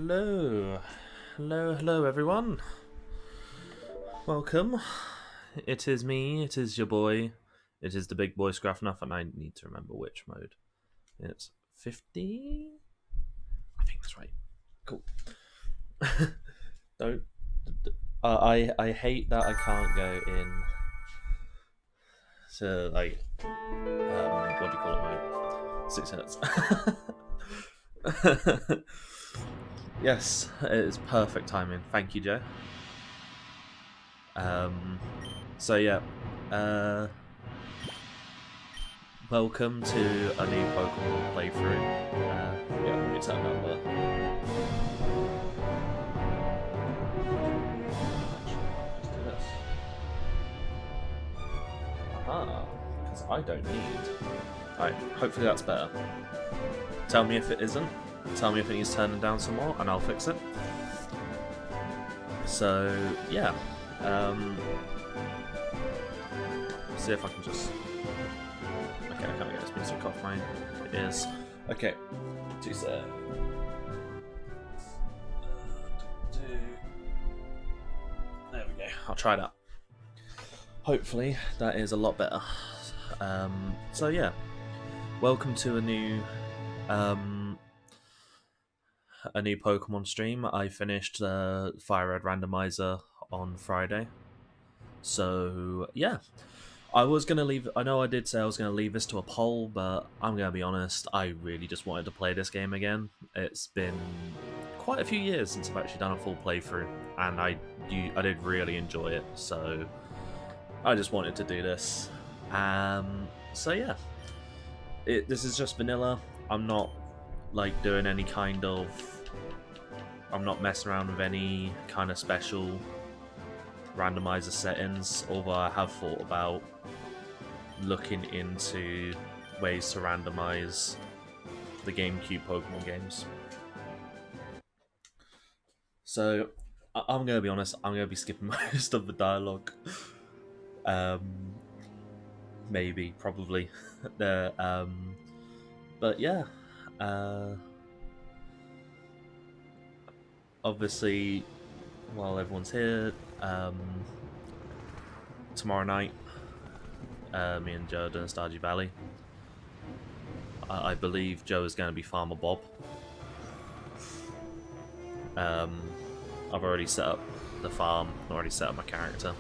Hello, hello everyone. Welcome. It is me, it is your boy, it is the big boy Scruffnuff, and I need to remember which mode. It's 50? I think that's right. Cool. Don't... I hate that I can't go in to, like, what do you call it, mode? 6 Hertz. Yes, it's perfect timing. Thank you, Joe. So yeah, welcome to a new Pokemon playthrough. Yeah, let me turn that number. Let's do this. Aha, because I don't need. Alright, hopefully that's better. Tell me if it isn't. Tell me if it needs turning down some more, and I'll fix it. So yeah. See if I can just... Okay, I can't get this music off my ears. Okay, 2 seconds. There we go, I'll try that. Hopefully that is a lot better. So yeah, welcome to a new Pokemon stream. I finished Fire Red Randomizer on Friday. So yeah, I was going to leave... I know I did say I was going to leave this to a poll, but I'm going to be honest, I really just wanted to play this game again. It's been quite a few years since I've actually done a full playthrough, and I did really enjoy it, so I just wanted to do this. So yeah, this is just vanilla. I'm not like doing any kind of... I'm not messing around with any kind of special randomizer settings, although I have thought about looking into ways to randomize the GameCube Pokemon games. So I'm going to be honest, I'm going to be skipping most of the dialogue. Maybe, probably. But yeah, obviously, while everyone's here, tomorrow night, me and Joe are doing Stardew Valley. I believe Joe is going to be Farmer Bob. I've already set up the farm, already set up my character.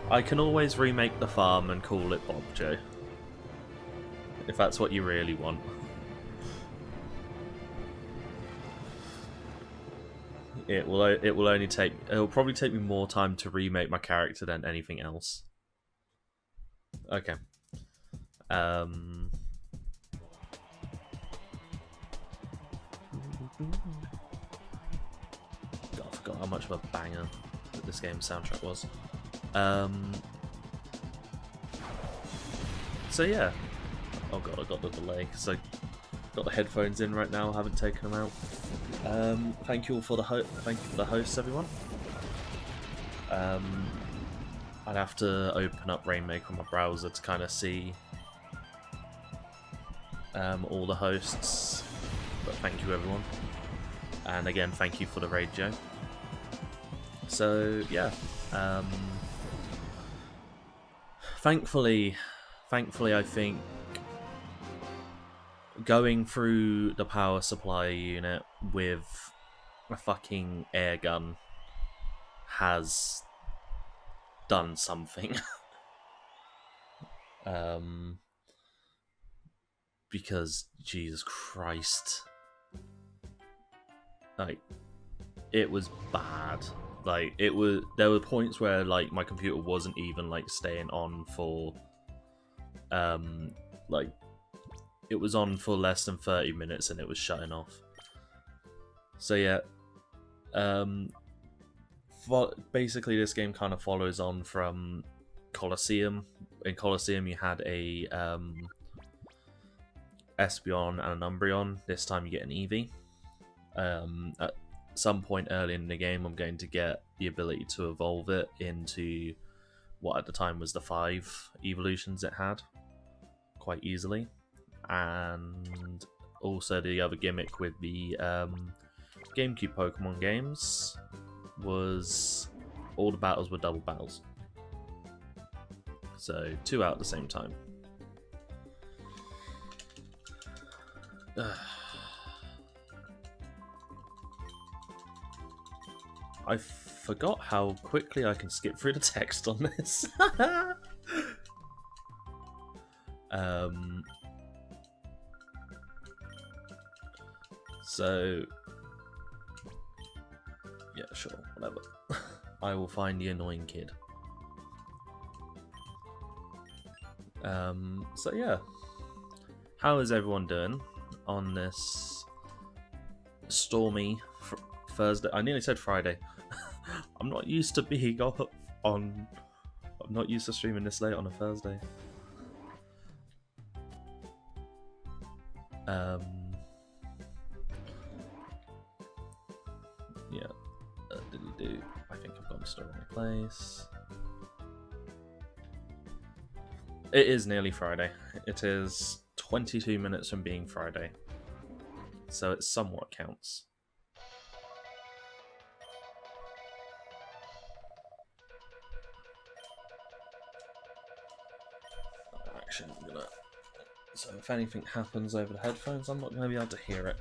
I can always remake the farm and call it Bob, Joe. If that's what you really want. It'll probably take me more time to remake my character than anything else. Okay. God, I forgot how much of a banger that this game's soundtrack was. So yeah. Oh god, I got the delay. So got the headphones in right now. Haven't taken them out. Thank you all for the hosts, everyone. I'd have to open up Rainmaker on my browser to kind of see all the hosts. But thank you, everyone. And again, thank you for the raid, Joe. So yeah. Thankfully, I think going through the power supply unit with a fucking air gun has done something. Because Jesus Christ, like, it was bad. Like, there were points where like my computer wasn't even like staying on for like, it was on for less than 30 minutes and it was shutting off. So yeah, basically this game kind of follows on from Colosseum. In Colosseum you had a Espeon and an Umbreon. This time you get an Eevee. At some point early in the game I'm going to get the ability to evolve it into what at the time was the 5 evolutions it had quite easily. And also the other gimmick with the GameCube Pokemon games was all the battles were double battles. So 2 out at the same time. I forgot how quickly I can skip through the text on this. So, yeah, sure, whatever. I will find the annoying kid. So yeah, how is everyone doing on this stormy Thursday? I nearly said Friday. I'm not used to being up on. I'm not used to streaming this late on a Thursday. Yeah, diddly-do. I think I've gone to the wrong place. It is nearly Friday. It is 22 minutes from being Friday, so it somewhat counts. Actually, I'm gonna. So if anything happens over the headphones, I'm not gonna be able to hear it.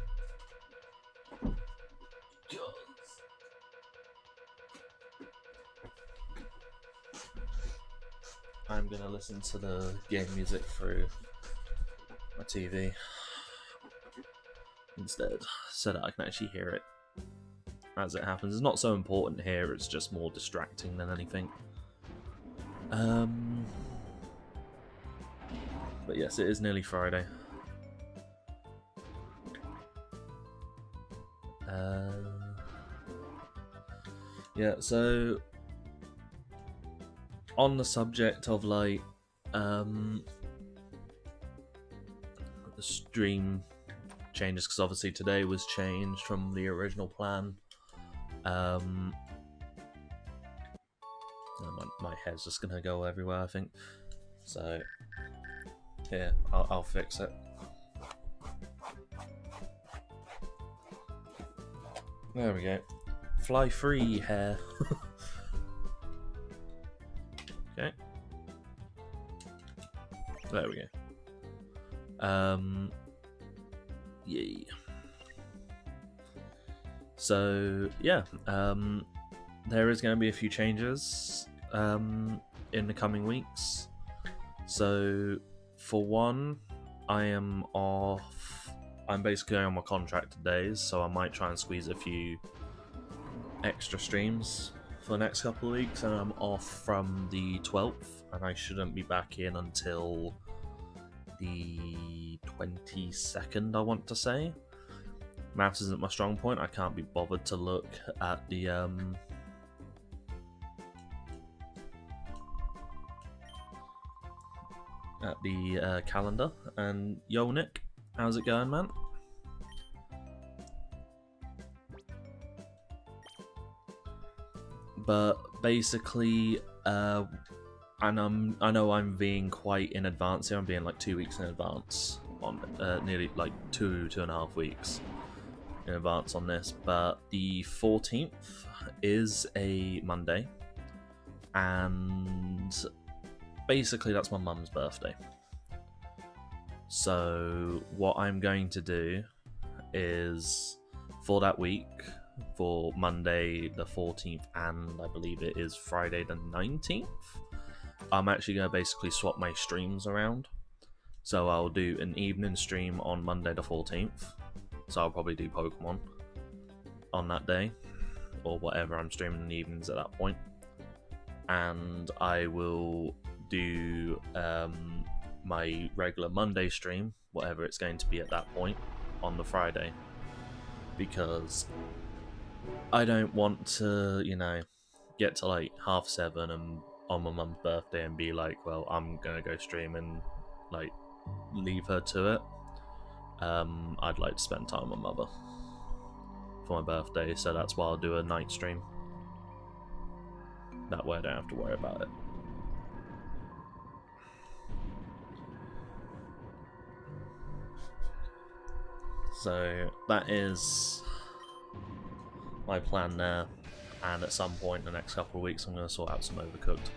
I'm gonna listen to the game music through my TV instead, so that I can actually hear it as it happens. It's not so important here, it's just more distracting than anything. But yes, it is nearly Friday. Yeah, so on the subject of like the stream changes, because obviously today was changed from the original plan. My head's just gonna go everywhere, I think. So here, I'll fix it. There we go. Fly free hair. Okay. There we go. Yay. So yeah, there is going to be a few changes in the coming weeks. So for one, I am off. I'm basically on my contracted days, so I might try and squeeze a few extra streams for the next couple of weeks, and I'm off from the 12th, and I shouldn't be back in until the 22nd, I want to say. Maths isn't my strong point. I can't be bothered to look at the calendar. And yo, Nick, how's it going, man? But basically, and I know I'm being quite in advance here. I'm being like 2 weeks in advance on nearly like 2.5 weeks in advance on this. But the 14th is a Monday, and basically that's my mum's birthday. So what I'm going to do is for that week, for Monday the 14th and I believe it is Friday the 19th, I'm actually going to basically swap my streams around. So I'll do an evening stream on Monday the 14th, so I'll probably do Pokemon on that day, or whatever I'm streaming in the evenings at that point. And I will do my regular Monday stream, whatever it's going to be at that point, on the Friday. Because I don't want to, you know, get to like 7:30 and on my mum's birthday and be like, well, I'm gonna go stream and like leave her to it. I'd like to spend time with mother for my birthday, so that's why I'll do a night stream. That way I don't have to worry about it. So that is my plan there, and at some point in the next couple of weeks I'm going to sort out some Overcooked.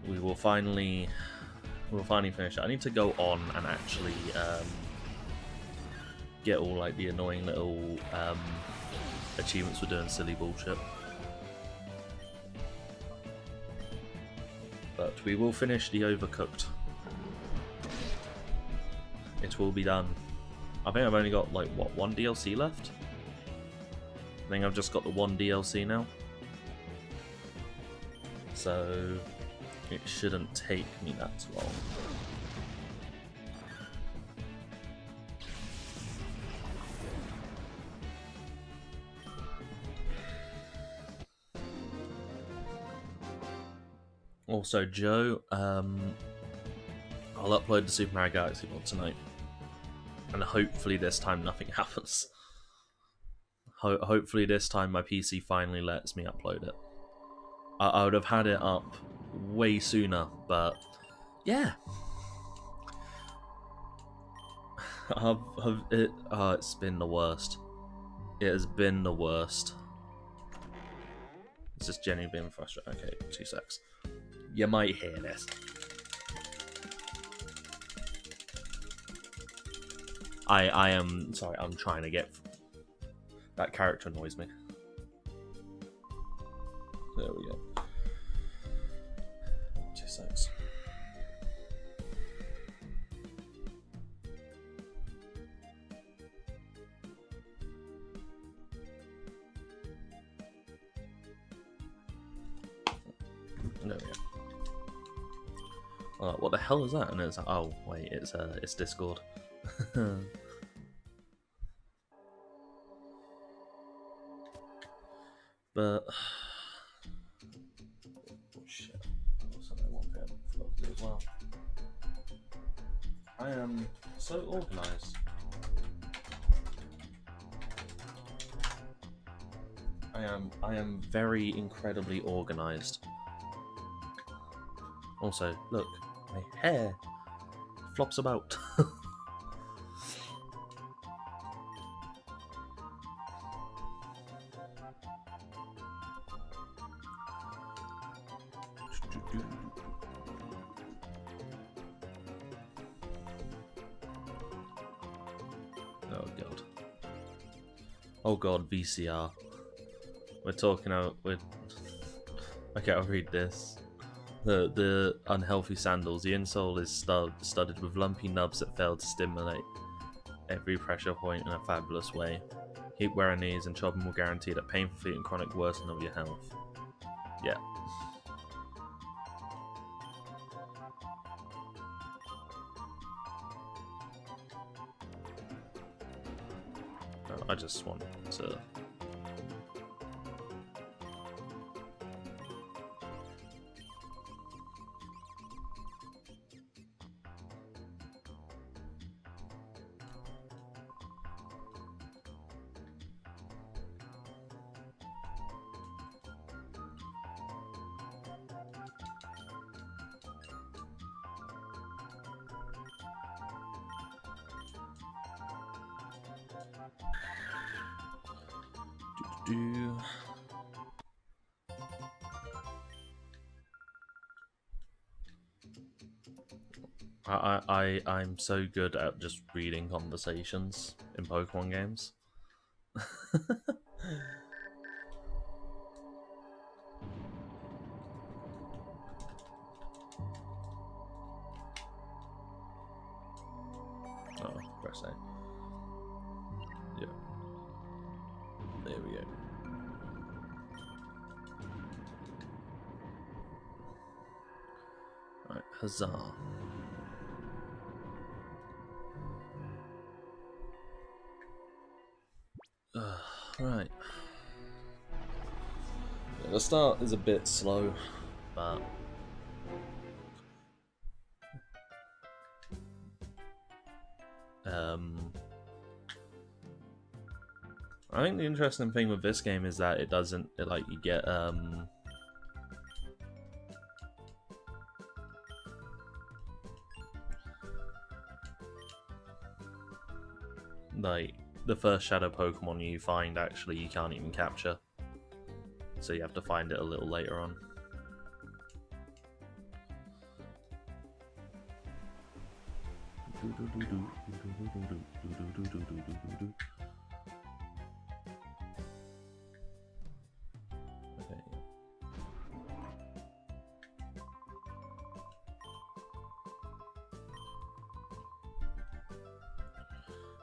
We'll finally finish it. I need to go on and actually get all like the annoying little achievements for doing silly bullshit. But we will finish the Overcooked. It will be done. I think I've only got like what, one DLC left? I think I've just got the one DLC now. So it shouldn't take me that long. Also, Joe, I'll upload the Super Mario Galaxy mod tonight, and hopefully this time nothing happens. Hopefully this time my PC finally lets me upload it. I would have had it up way sooner, but yeah. It's been the worst. It has been the worst. It's just genuinely been frustrating. Okay, 2 secs. You might hear this. I am sorry, I'm trying to get... That character annoys me. There we go. 2 secs. There we go. What the hell is that? And it's oh wait, it's Discord. But oh, shit. Also, I want to do as well. I am so organised. I am very incredibly organised. Also, look, my hair flops about. Oh god. Oh god, VCR. We're talking out with... Okay, I'll read this. The unhealthy sandals. The insole is studded with lumpy nubs that fail to stimulate every pressure point in a fabulous way. Keep wearing these and chopping will guarantee that painful feet and chronic worsening of your health. Yeah. I just want to... I'm so good at just reading conversations in Pokemon games. Oh, press A. Yeah. There we go. Alright, huzzah. Right. Yeah, the start is a bit slow, but I think the interesting thing with this game is that it doesn't like you get like the first shadow Pokemon you find, actually you can't even capture, so you have to find it a little later on. Okay.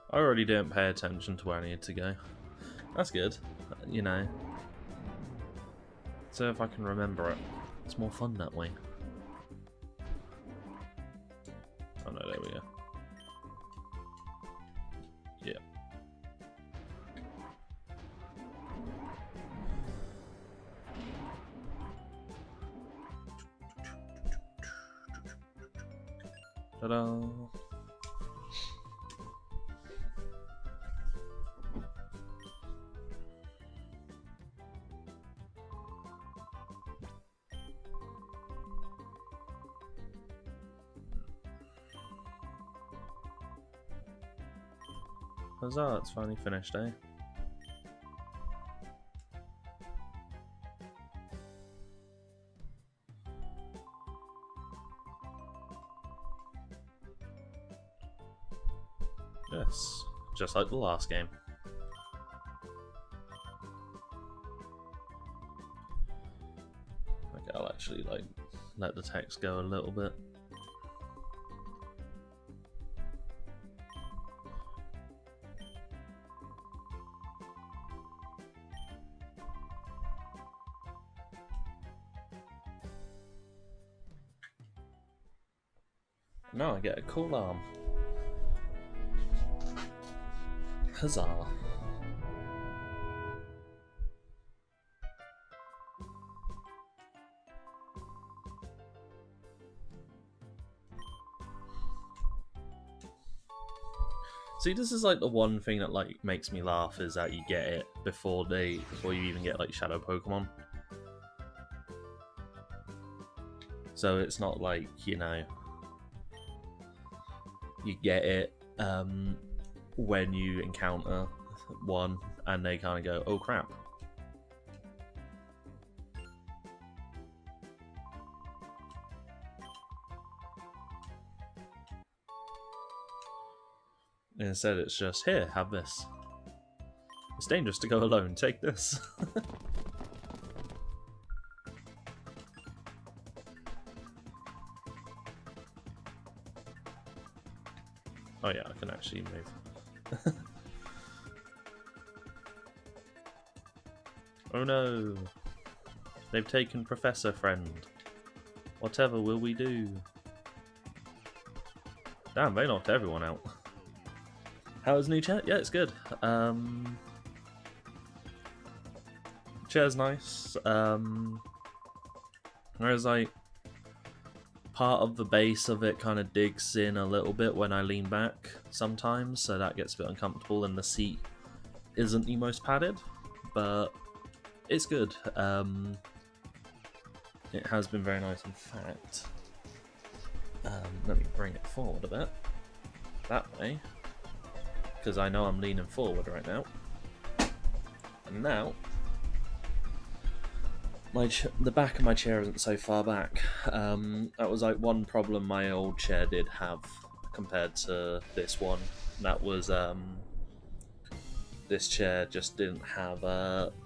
I already didn't pay attention to where I needed to go. That's good, you know. So if I can remember it, it's more fun that way. Oh no, there we go. Yeah. Ta-da! Huzzah, it's finally finished, eh? Yes, just like the last game. Okay, I'll actually like let the text go a little bit. Now I get a cool arm. Huzzah. See, this is like the one thing that like makes me laugh, is that you get it before you even get like shadow Pokemon. So it's not like, you know, you get it when you encounter one and they kind of go, oh crap. Instead it's just, here, have this. It's dangerous to go alone, take this. Oh yeah, I can actually move. Oh no! They've taken Professor Friend. Whatever will we do? Damn, they knocked everyone out. How's new chair? Yeah, it's good. Chair's nice. Whereas like part of the base of it kind of digs in a little bit when I lean back sometimes, so that gets a bit uncomfortable, and the seat isn't the most padded, but it's good. It has been very nice. In fact, let me bring it forward a bit that way, because I know I'm leaning forward right now. And now the back of my chair isn't so far back. That was like one problem my old chair did have compared to this one. That was this chair just didn't have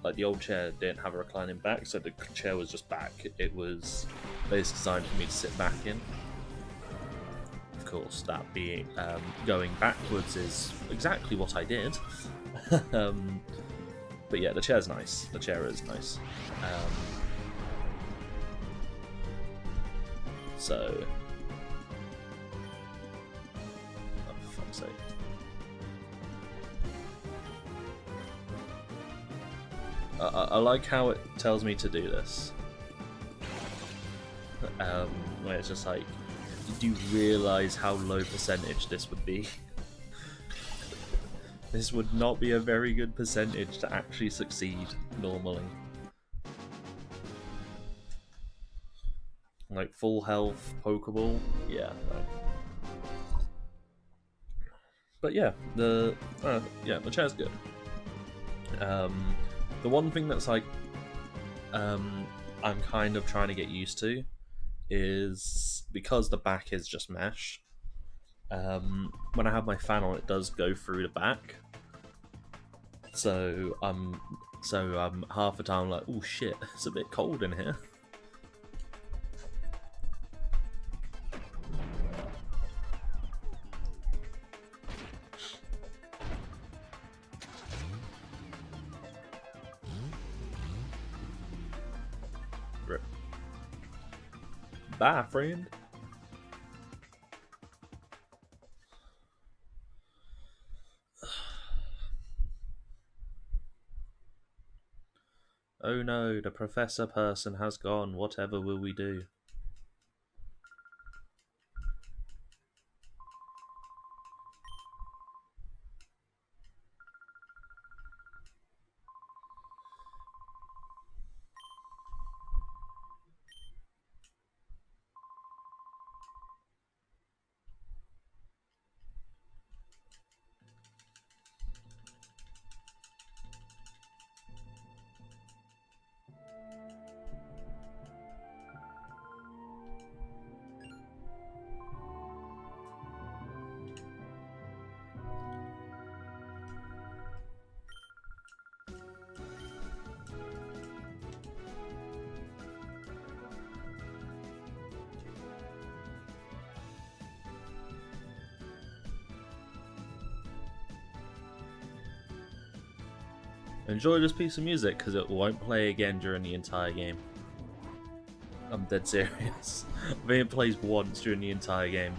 like the old chair didn't have a reclining back, so the chair was just back. It was basically designed for me to sit back in. Of course, that being going backwards is exactly what I did. But yeah, the chair's nice. The chair is nice. So, oh, for fuck's sake. I like how it tells me to do this. Where it's just like, do you realise how low percentage this would be? This would not be a very good percentage to actually succeed normally. Like full health Pokeball? Yeah, no. But yeah, the chair's good. The one thing that's like I'm kind of trying to get used to is because the back is just mesh. When I have my fan on, it does go through the back. So half the time I'm like, oh shit, it's a bit cold in here. Rip. Bye, friend. Oh no, the professor person has gone. Whatever will we do? Enjoy this piece of music because it won't play again during the entire game. I'm dead serious. I think it plays once during the entire game.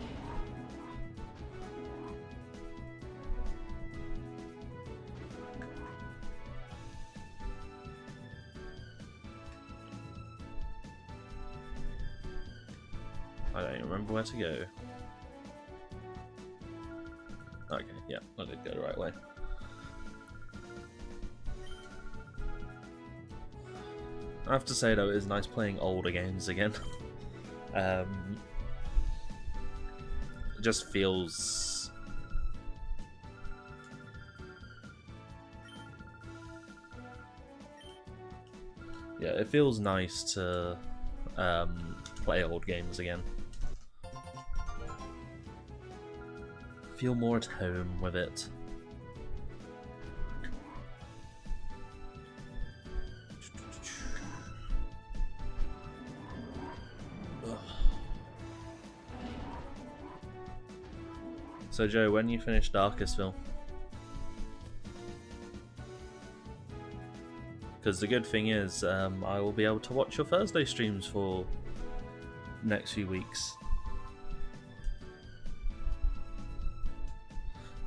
I don't even remember where to go. Okay, yeah, I did go the right way. I have to say though, it is nice playing older games again. It just feels... yeah, it feels nice to play old games again. Feel more at home with it. So Joe, when you finish Darkestville? Because the good thing is, I will be able to watch your Thursday streams for next few weeks.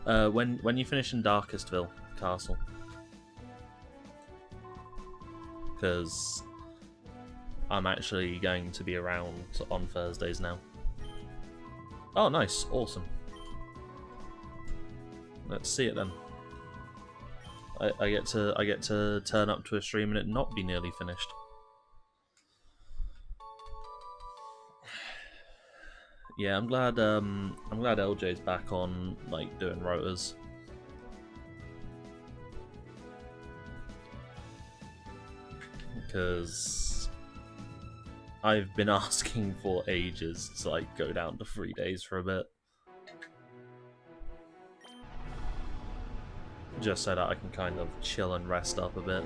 When you finish in Darkestville Castle, because I'm actually going to be around on Thursdays now. Oh, nice, awesome. Let's see it then. I get to turn up to a stream and it not be nearly finished. Yeah, I'm glad LJ's back on like doing rotas. Because I've been asking for ages to like go down to 3 days for a bit. Just so that I can kind of chill and rest up a bit.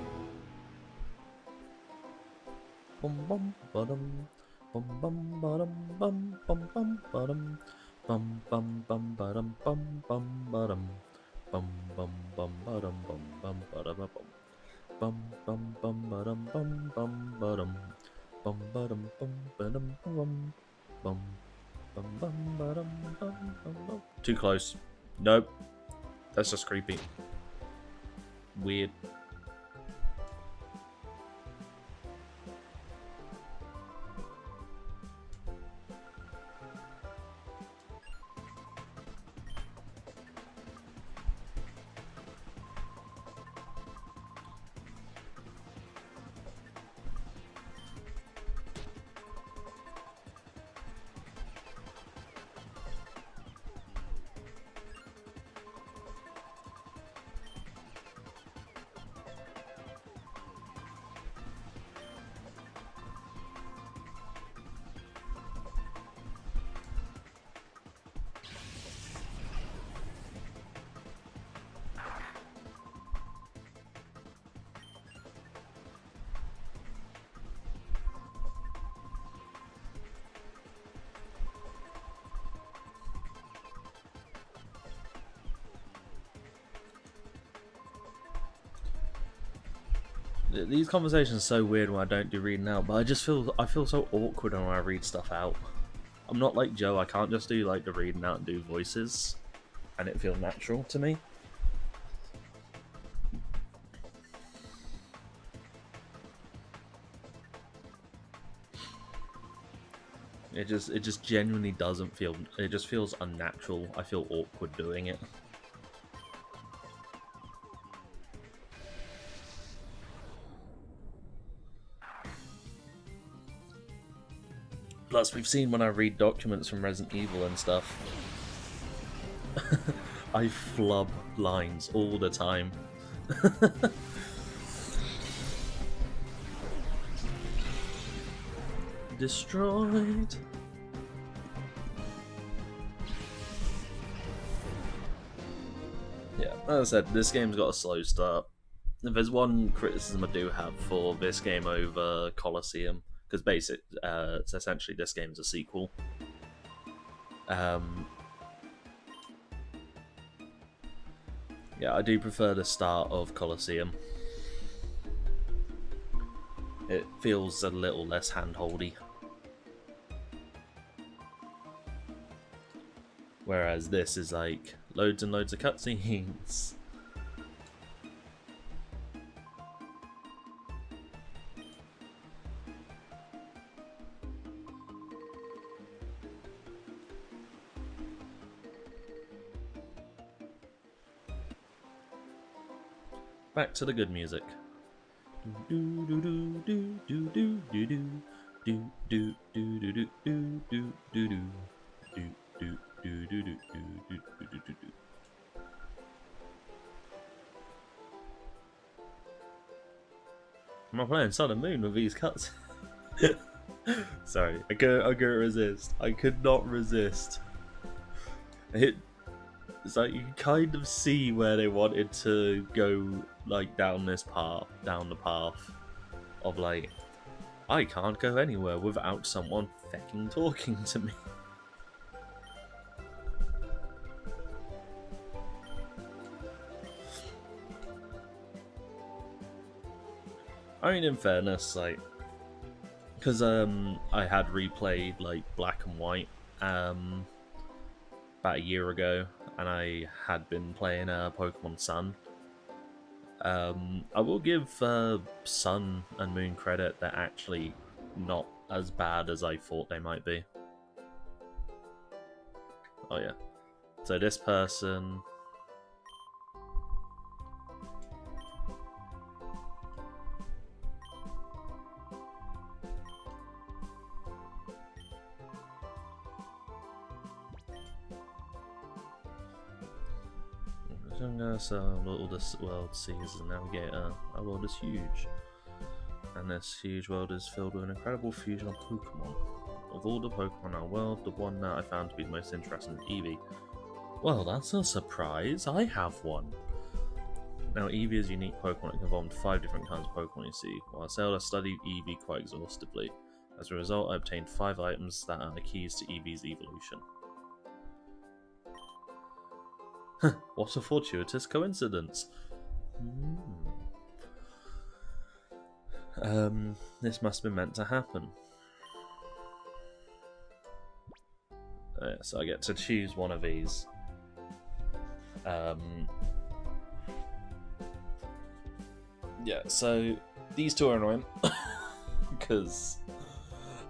Bum bum bottom, bum bum bottom, bum bum bum bottom, bum bum bum bottom, bum bum bottom, bum bum bum bottom, bum bum bottom, bum bum bum bottom, bum bum bottom, bum bottom bum bottom bum bum bum bum bottom bum bum. Too close. Nope. That's just creepy. Weird. These conversations are so weird when I don't do reading out, but I feel so awkward when I read stuff out. I'm not like Joe, I can't just do like the reading out and do voices, and it feels natural to me. It just genuinely doesn't feel, it just feels unnatural. I feel awkward doing it. Plus, we've seen when I read documents from Resident Evil and stuff, I flub lines all the time. Destroyed. Yeah, as I said, this game's got a slow start. If there's one criticism I do have for this game over Colosseum, because it's essentially this game's a sequel. Yeah, I do prefer the start of Colosseum. It feels a little less hand-holdy. Whereas this is like loads and loads of cutscenes. Back to the good music. Do do do do do do do do do do do do do do do do do. I'm not playing Sun and Moon with these cuts. Sorry, I couldn't resist. I could not resist. It's like you can kind of see where they wanted to go, like down the path of like, I can't go anywhere without someone fucking talking to me. I mean, in fairness, like, because I had replayed like Black and White about a year ago, and I had been playing Pokemon Sun. I will give Sun and Moon credit; they're actually not as bad as I thought they might be. Oh yeah, so this person. All this world sees as a navigator. Our world is huge, and this huge world is filled with an incredible fusion of Pokémon. Of all the Pokémon in our world, the one that I found to be the most interesting is Eevee. Well, that's a surprise. I have one. Now, Eevee is a unique Pokémon that can evolve into 5 different kinds of Pokémon you see. While Zelda studied Eevee quite exhaustively. As a result, I obtained 5 items that are the keys to Eevee's evolution. What a fortuitous coincidence. This must have been meant to happen. So I get to choose one of these. Yeah, so these two are annoying because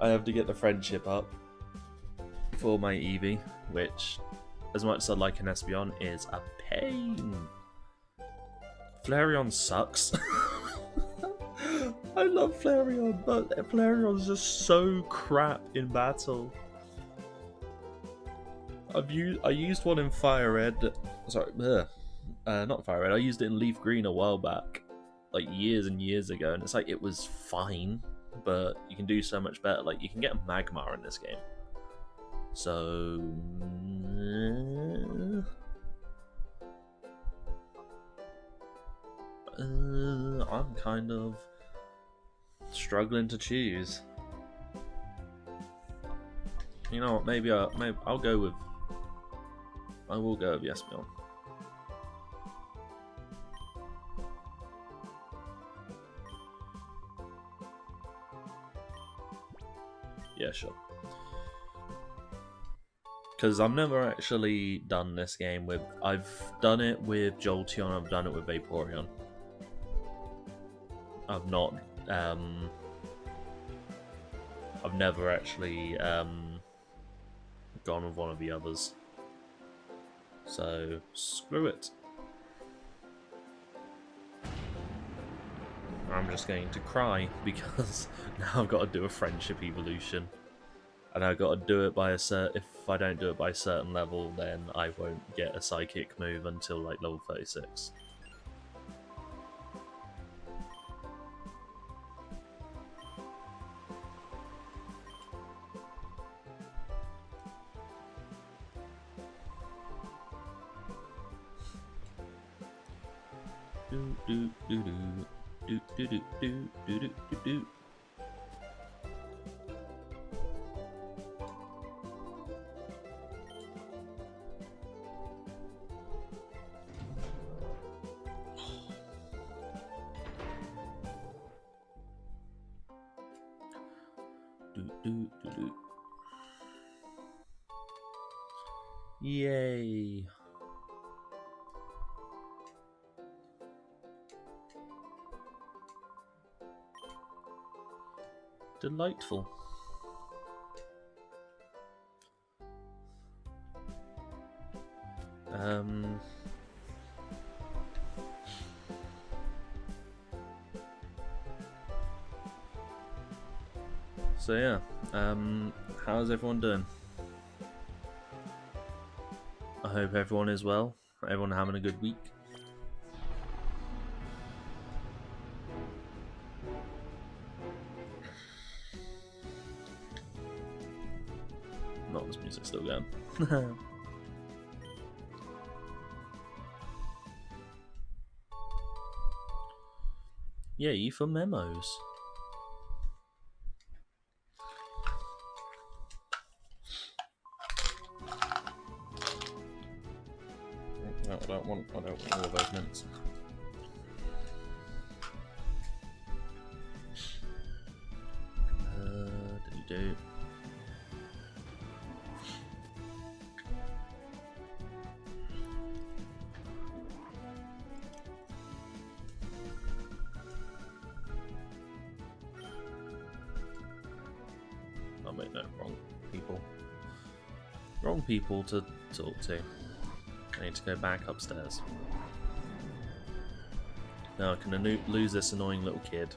I have to get the friendship up for my Eevee, which, as much as I'd like an Espeon, is a pain. Flareon sucks. I love Flareon, but Flareon's just so crap in battle. I used one in Fire Red. Sorry, not Fire Red. I used it in Leaf Green a while back, like years and years ago, and it's like it was fine, but you can do so much better. Like you can get a Magmar in this game. So I'm kind of struggling to choose. You know what? Maybe I'll go with. I will go with Espeon. Yeah, sure. Because I've never actually done this game with... I've done it with Jolteon, I've done it with Vaporeon. I've not... I've never actually gone with one of the others. So, screw it. I'm just going to cry because now I've got to do a friendship evolution. And I've got to do it by a certain... If I don't do it by a certain level, then I won't get a psychic move until like level 36. Do do do do do do do do do do do. Yay! Delightful. So yeah, how's everyone doing? I hope everyone is well. Everyone having a good week. Not this music's still going. Yay for memos. No, I don't want all those mints. Do. Oh wait, no, wrong people. Wrong people to talk to. I need to go back upstairs. Now I can lose this annoying little kid.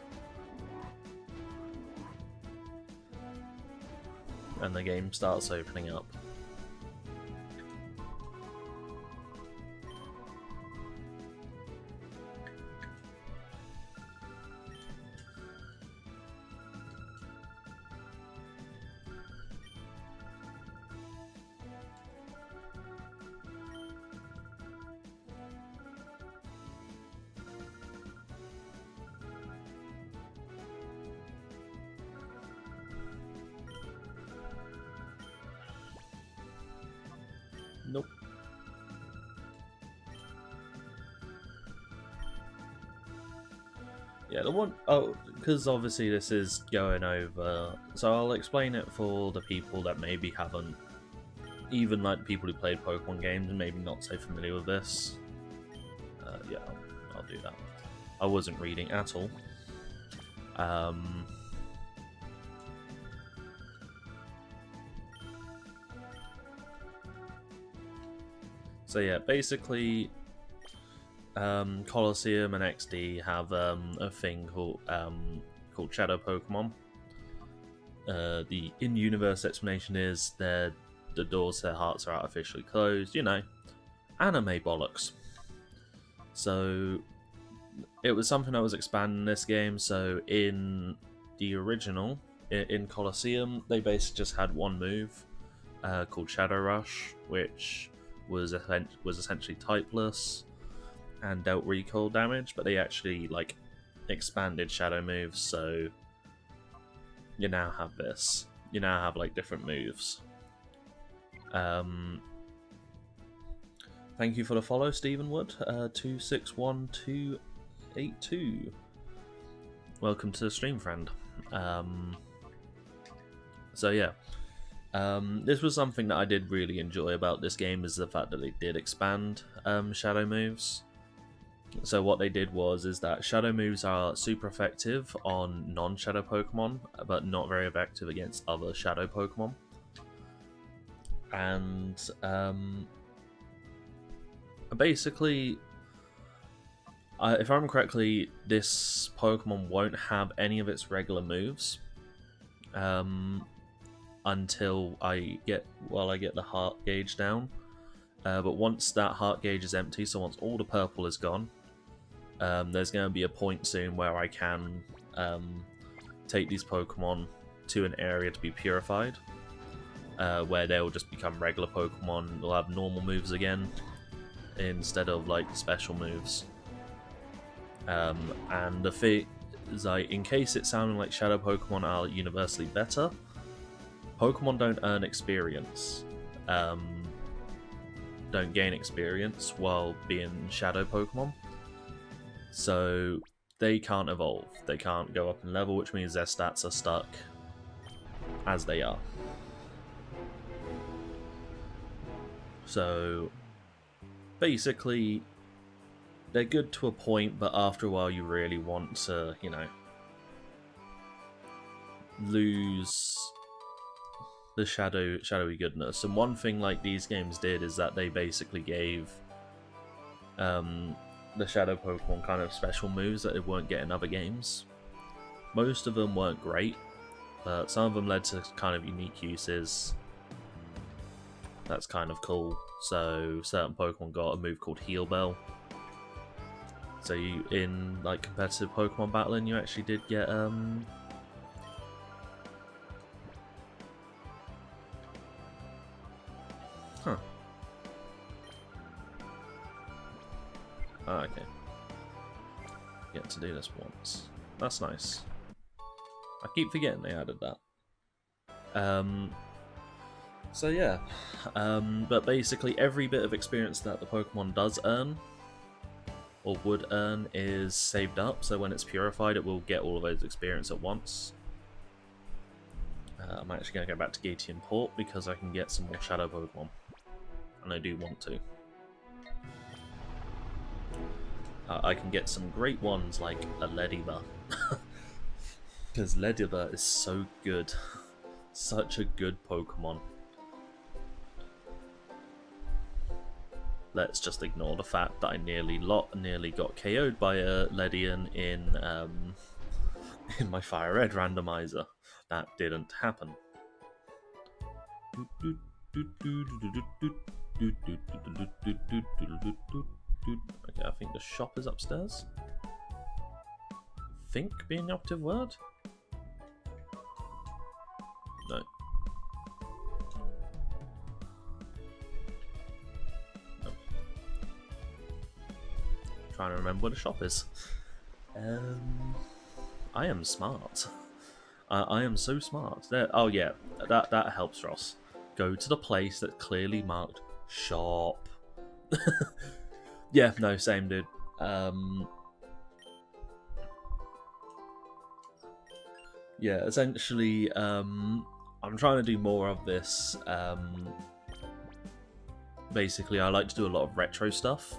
And the game starts opening up. Nope. Yeah, the one... Oh, because obviously this is going over... So I'll explain it for the people that maybe haven't... Even like the people who played Pokemon games and maybe not so familiar with this. Yeah, I'll do that. I wasn't reading at all. So yeah, basically, Colosseum and XD have a thing called Shadow Pokemon. The in-universe explanation is the doors to their hearts are artificially closed. You know, anime bollocks. So it was something that was expanded in this game. So in the original, in Colosseum, they basically just had one move called Shadow Rush, which was essentially typeless and dealt recoil damage, but they actually like expanded shadow moves, so you now have this. You now have like different moves. Thank you for the follow, Stephen Wood, 261282. Welcome to the stream, friend. So yeah, this was something that I did really enjoy about this game, is the fact that they did expand shadow moves. So what they did is that shadow moves are super effective on non-shadow Pokemon, but not very effective against other shadow Pokemon. And basically, if I remember correctly, this Pokemon won't have any of its regular moves until I get the heart gauge down. But once that heart gauge is empty, so once all the purple is gone, there's going to be a point soon where I can take these Pokemon to an area to be purified, where they'll just become regular Pokemon. They'll have normal moves again instead of like special moves. And the thing is, like, in case it sounded like shadow Pokemon are universally better, Pokemon don't earn experience. Don't gain experience while being shadow Pokemon. So they can't evolve. They can't go up in level, which means their stats are stuck as they are. So basically, they're good to a point, but after a while you really want to, you know, lose the shadowy goodness. And one thing like these games did is that they basically gave the shadow Pokemon kind of special moves that they weren't getting in other games. Most of them weren't great, but some of them led to kind of unique uses. That's kind of cool. So certain Pokemon got a move called Heal Bell. So you, in like competitive Pokemon battling, you actually did get Oh, okay. Get to do this once. That's nice. I keep forgetting they added that. So yeah. But basically every bit of experience that the Pokemon does earn, or would earn, is saved up, so when it's purified it will get all of those experience at once. I'm actually going to go back to Gatian Port because I can get some more shadow Pokemon. And I do want to. I can get some great ones like a Lediba. Because Lediba is so good. Such a good Pokemon. Let's just ignore the fact that I nearly got KO'd by a Ledian in my Fire Red randomizer. That didn't happen. Okay, I think the shop is upstairs. Think being the operative word? No. No. Trying to remember where the shop is. I am smart. I am so smart. There. Oh yeah, that helps, Ross. Go to the place that's clearly marked shop. Yeah, no, same dude. Yeah, essentially, I'm trying to do more of this. Basically, I like to do a lot of retro stuff.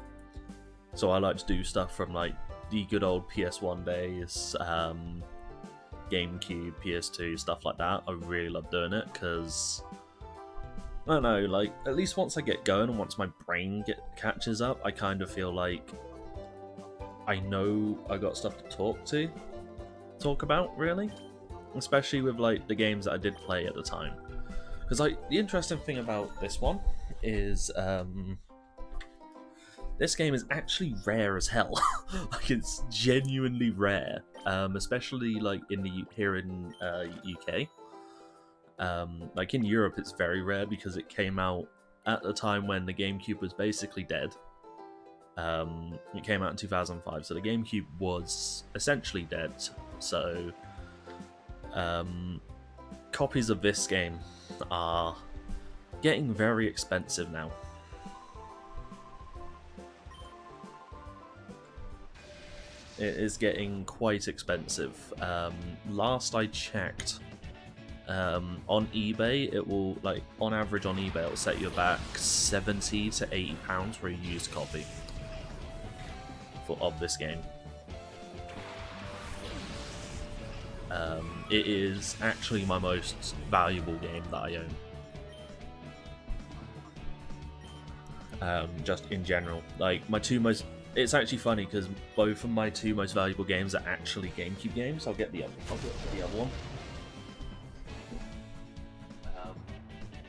So I like to do stuff from like the good old PS1 days, GameCube, PS2, stuff like that. I really love doing it because, I don't know, like, at least once I get going and once my brain catches up, I kind of feel like I know I got stuff to talk about, really. Especially with, like, the games that I did play at the time. Because, like, the interesting thing about this one is, this game is actually rare as hell. Like, it's genuinely rare. Especially, like, here in UK. Like in Europe it's very rare because it came out at the time when the GameCube was basically dead. It came out in 2005, so the GameCube was essentially dead. So copies of this game are getting very expensive now. It is getting quite expensive. Last I checked, On eBay, it will, like, on average on eBay, it'll set you back £70 to £80 for a used copy of this game. It is actually my most valuable game that I own. Just in general, like my two most. It's actually funny because both of my two most valuable games are actually GameCube games. I'll get the other one.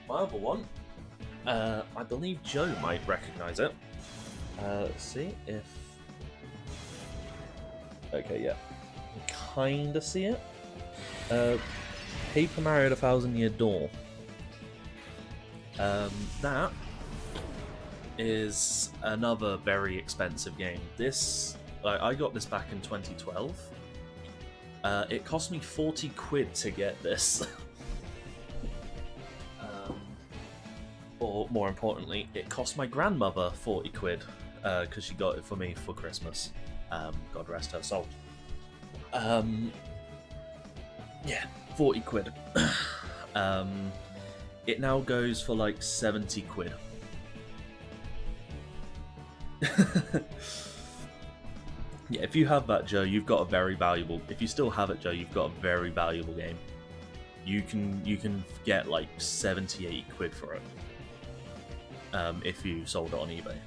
My other one, I believe Joe might recognize it. Let's see if. Okay, yeah, kinda see it. Paper Mario: The Thousand Year Door. That is another very expensive game. This, like, I got this back in 2012. It cost me 40 quid to get this. Or more importantly, it cost my grandmother 40 quid because she got it for me for Christmas. God rest her soul. Yeah, 40 quid. It now goes for like 70 quid. Yeah, if you have that, Joe, you've got a very valuable. If you still have it, Joe, you've got a very valuable game. You can get like 70, 80 quid for it. If you sold it on eBay.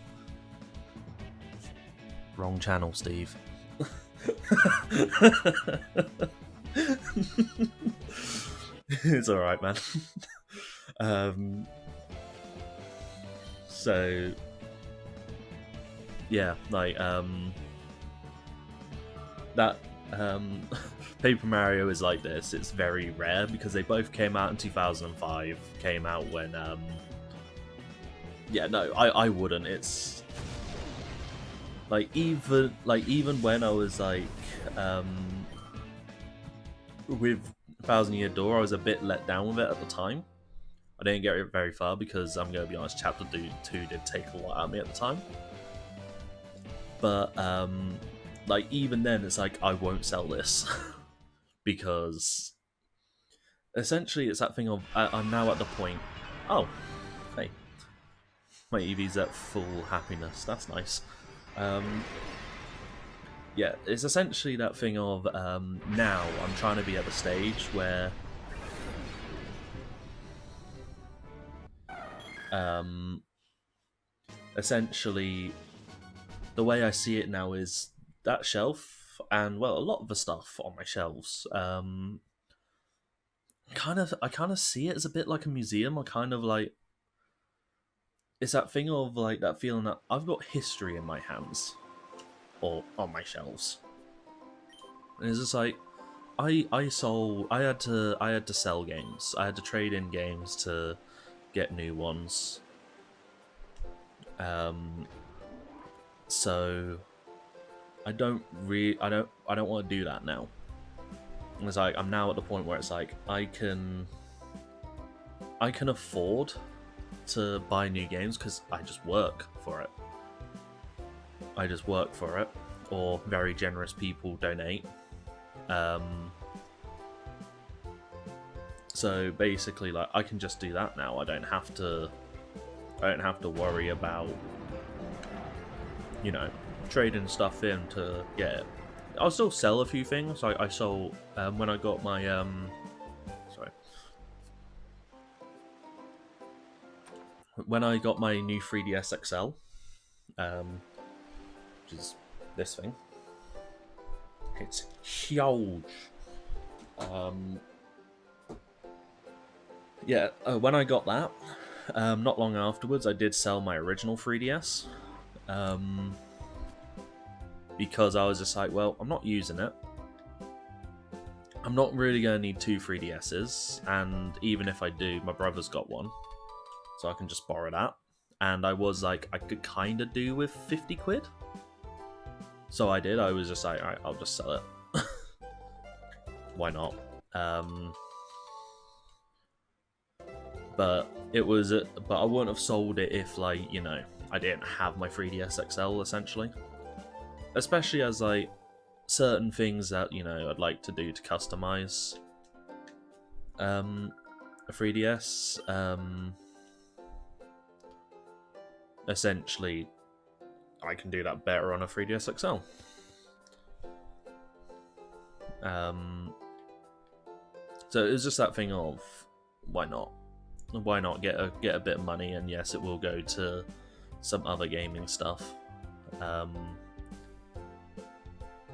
Wrong channel, Steve. It's alright, man. So yeah, like that Paper Mario is like this. It's very rare because they both came out in 2005. Came out when yeah, no, I wouldn't. It's like even when I was like with Thousand Year Door, I was a bit let down with it at the time. I didn't get it very far because I'm gonna be honest, Chapter 2 did take a lot out of me at the time. But like even then, it's like I won't sell this because essentially it's that thing of I'm now at the point. Oh, hey, my Eevee's at full happiness. That's nice. Yeah, it's essentially that thing of now I'm trying to be at the stage where essentially the way I see it now is that shelf and, well, a lot of the stuff on my shelves I kind of see it as a bit like a museum. I kind of like, it's that thing of like that feeling that I've got history in my hands or on my shelves. And it's just like I had to sell games. I had to trade in games to get new ones. So I don't want to do that now. It's like I'm now at the point where it's like I can afford to buy new games because I just work for it. Or very generous people donate. So basically, like, I can just do that now. I don't have to worry about, you know, trading stuff in to get it. I'll still sell a few things. I sold when I got my when I got my new 3DS XL, which is this thing. It's huge. Yeah, when I got that, not long afterwards, I did sell my original 3DS. Because I was just like, well, I'm not using it. I'm not really going to need two 3DSs, and even if I do, my brother's got one, so I can just borrow that. And I was like, I could kind of do with 50 quid. So I did. I was just like, alright, I'll just sell it. Why not? But it was, but I wouldn't have sold it if, like, you know, I didn't have my 3DS XL, essentially. Especially as, like, certain things that, you know, I'd like to do to customize. a 3DS. Essentially, I can do that better on a 3DS XL. So it was just that thing of why not? Why not get a bit of money? And yes, it will go to some other gaming stuff.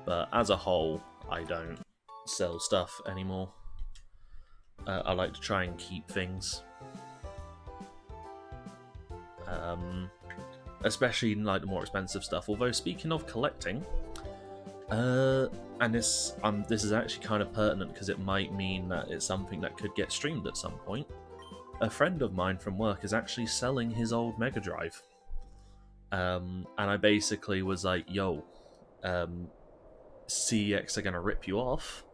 But as a whole, I don't sell stuff anymore. I like to try and keep things. Especially like the more expensive stuff. Although speaking of collecting, and this is actually kind of pertinent because it might mean that it's something that could get streamed at some point. A friend of mine from work is actually selling his old Mega Drive. And I basically was like, yo, CEX are going to rip you off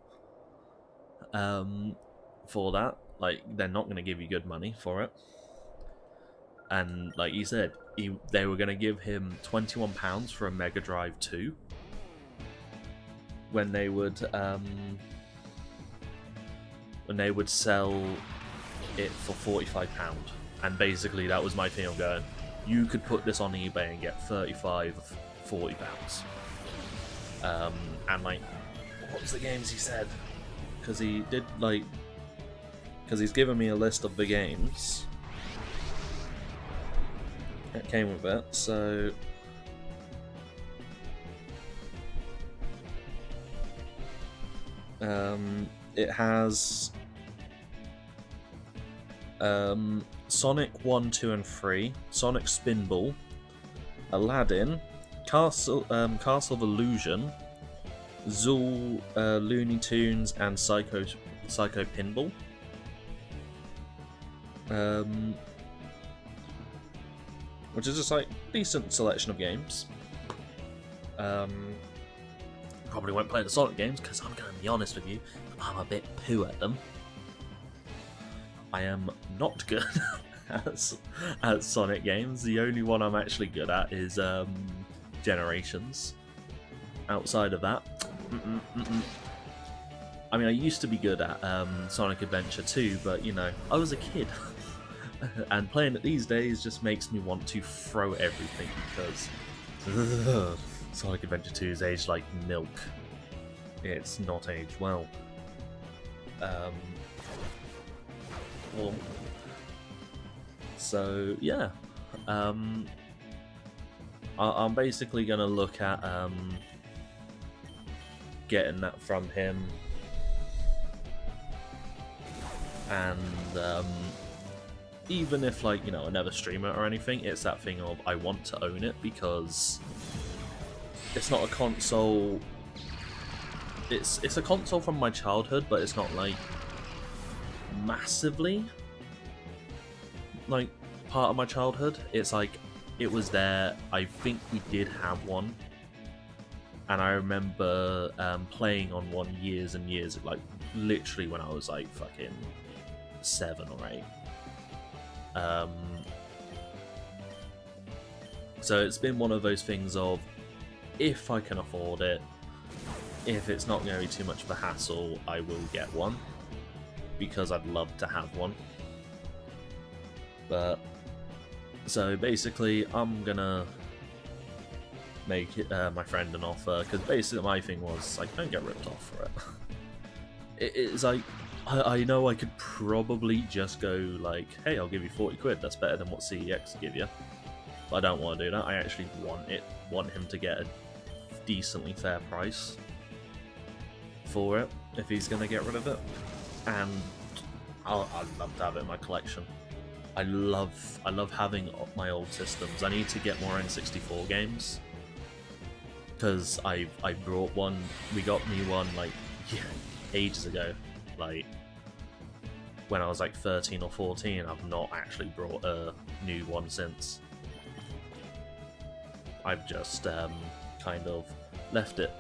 for that. Like, they're not going to give you good money for it. And like you said, they were going to give him £21 for a Mega Drive 2 when they would sell it for £45. And basically that was my thing of going, you could put this on eBay and get £35, £40. And like, what was the games he said? Because he did like, because he's given me a list of the games that came with it, so it has Sonic 1, 2 and 3, Sonic Spinball, Aladdin, Castle of Illusion, Zool, Looney Tunes and Psycho Pinball. Which is just like decent selection of games. Probably won't play the Sonic games because I'm going to be honest with you, I'm a bit poo at them. I am not good at Sonic games. The only one I'm actually good at is Generations. Outside of that, I mean, I used to be good at Sonic Adventure 2, but you know, I was a kid. And playing it these days just makes me want to throw everything because Sonic Adventure 2 is aged like milk. It's not aged well. So yeah, I'm basically gonna look at getting that from him, and even if, like, you know, I never stream it or anything, it's that thing of I want to own it because it's not a console. It's a console from my childhood, but it's not like massively like part of my childhood. It's like it was there. I think we did have one, and I remember playing on one years and years, like literally when I was like fucking 7 or 8. So it's been one of those things of, if I can afford it, if it's not going to be too much of a hassle, I will get one, because I'd love to have one. But, so basically, I'm gonna make my friend an offer, because basically my thing was, like, don't get ripped off for it. It's like, I know I could probably just go like, hey, I'll give you 40 quid, that's better than what CEX give you. But I don't want to do that. I actually want him to get a decently fair price for it, if he's going to get rid of it. And I'd love to have it in my collection. I love having my old systems. I need to get more N64 games, because I brought one, we got me one like ages ago, like when I was like 13 or 14. I've not actually brought a new one since. I've just kind of left it.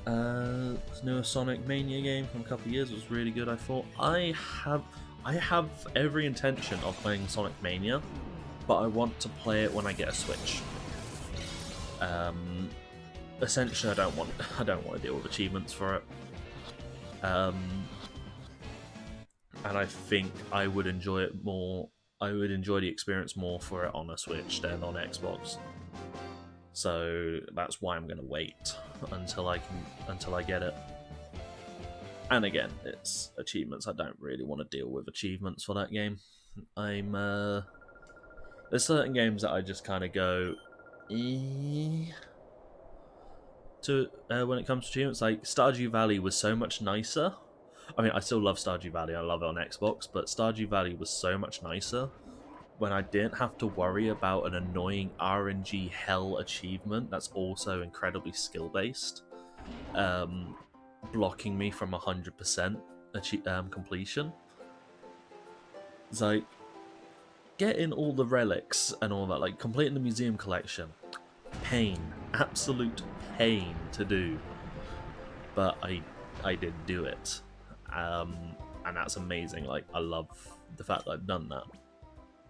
This new Sonic Mania game from a couple of years was really good, I thought. I have every intention of playing Sonic Mania, but I want to play it when I get a Switch. Essentially, I don't want to deal with achievements for it. and I think I would enjoy it more. I would enjoy the experience more for it on a Switch than on Xbox. So that's why I'm gonna wait until I get it. And again, it's achievements. I don't really want to deal with achievements for that game. There's certain games that I just kind of go to when it comes to achievements. Like Stardew Valley was so much nicer. I mean, I still love Stardew Valley. I love it on Xbox, but Stardew Valley was so much nicer when I didn't have to worry about an annoying RNG hell achievement that's also incredibly skill based, blocking me from 100% completion. It's like getting all the relics and all that, like completing the museum collection, pain, absolute pain to do, but I did do it, and that's amazing. Like, I love the fact that I've done that.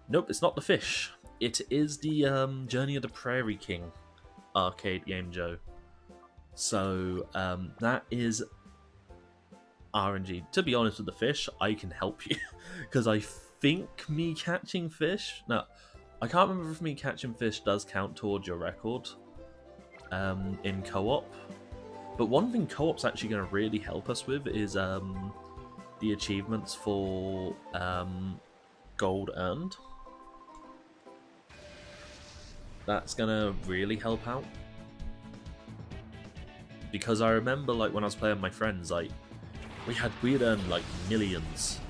Nope, it's not the fish. It is the Journey of the Prairie King arcade game, Joe. So that is RNG. To be honest with the fish, I can help you because I think me catching fish. No, I can't remember if me catching fish does count towards your record in co-op. But one thing co-op's actually going to really help us with is the achievements for gold earned. That's going to really help out. Because I remember, like, when I was playing with my friends, like, we'd earned like millions.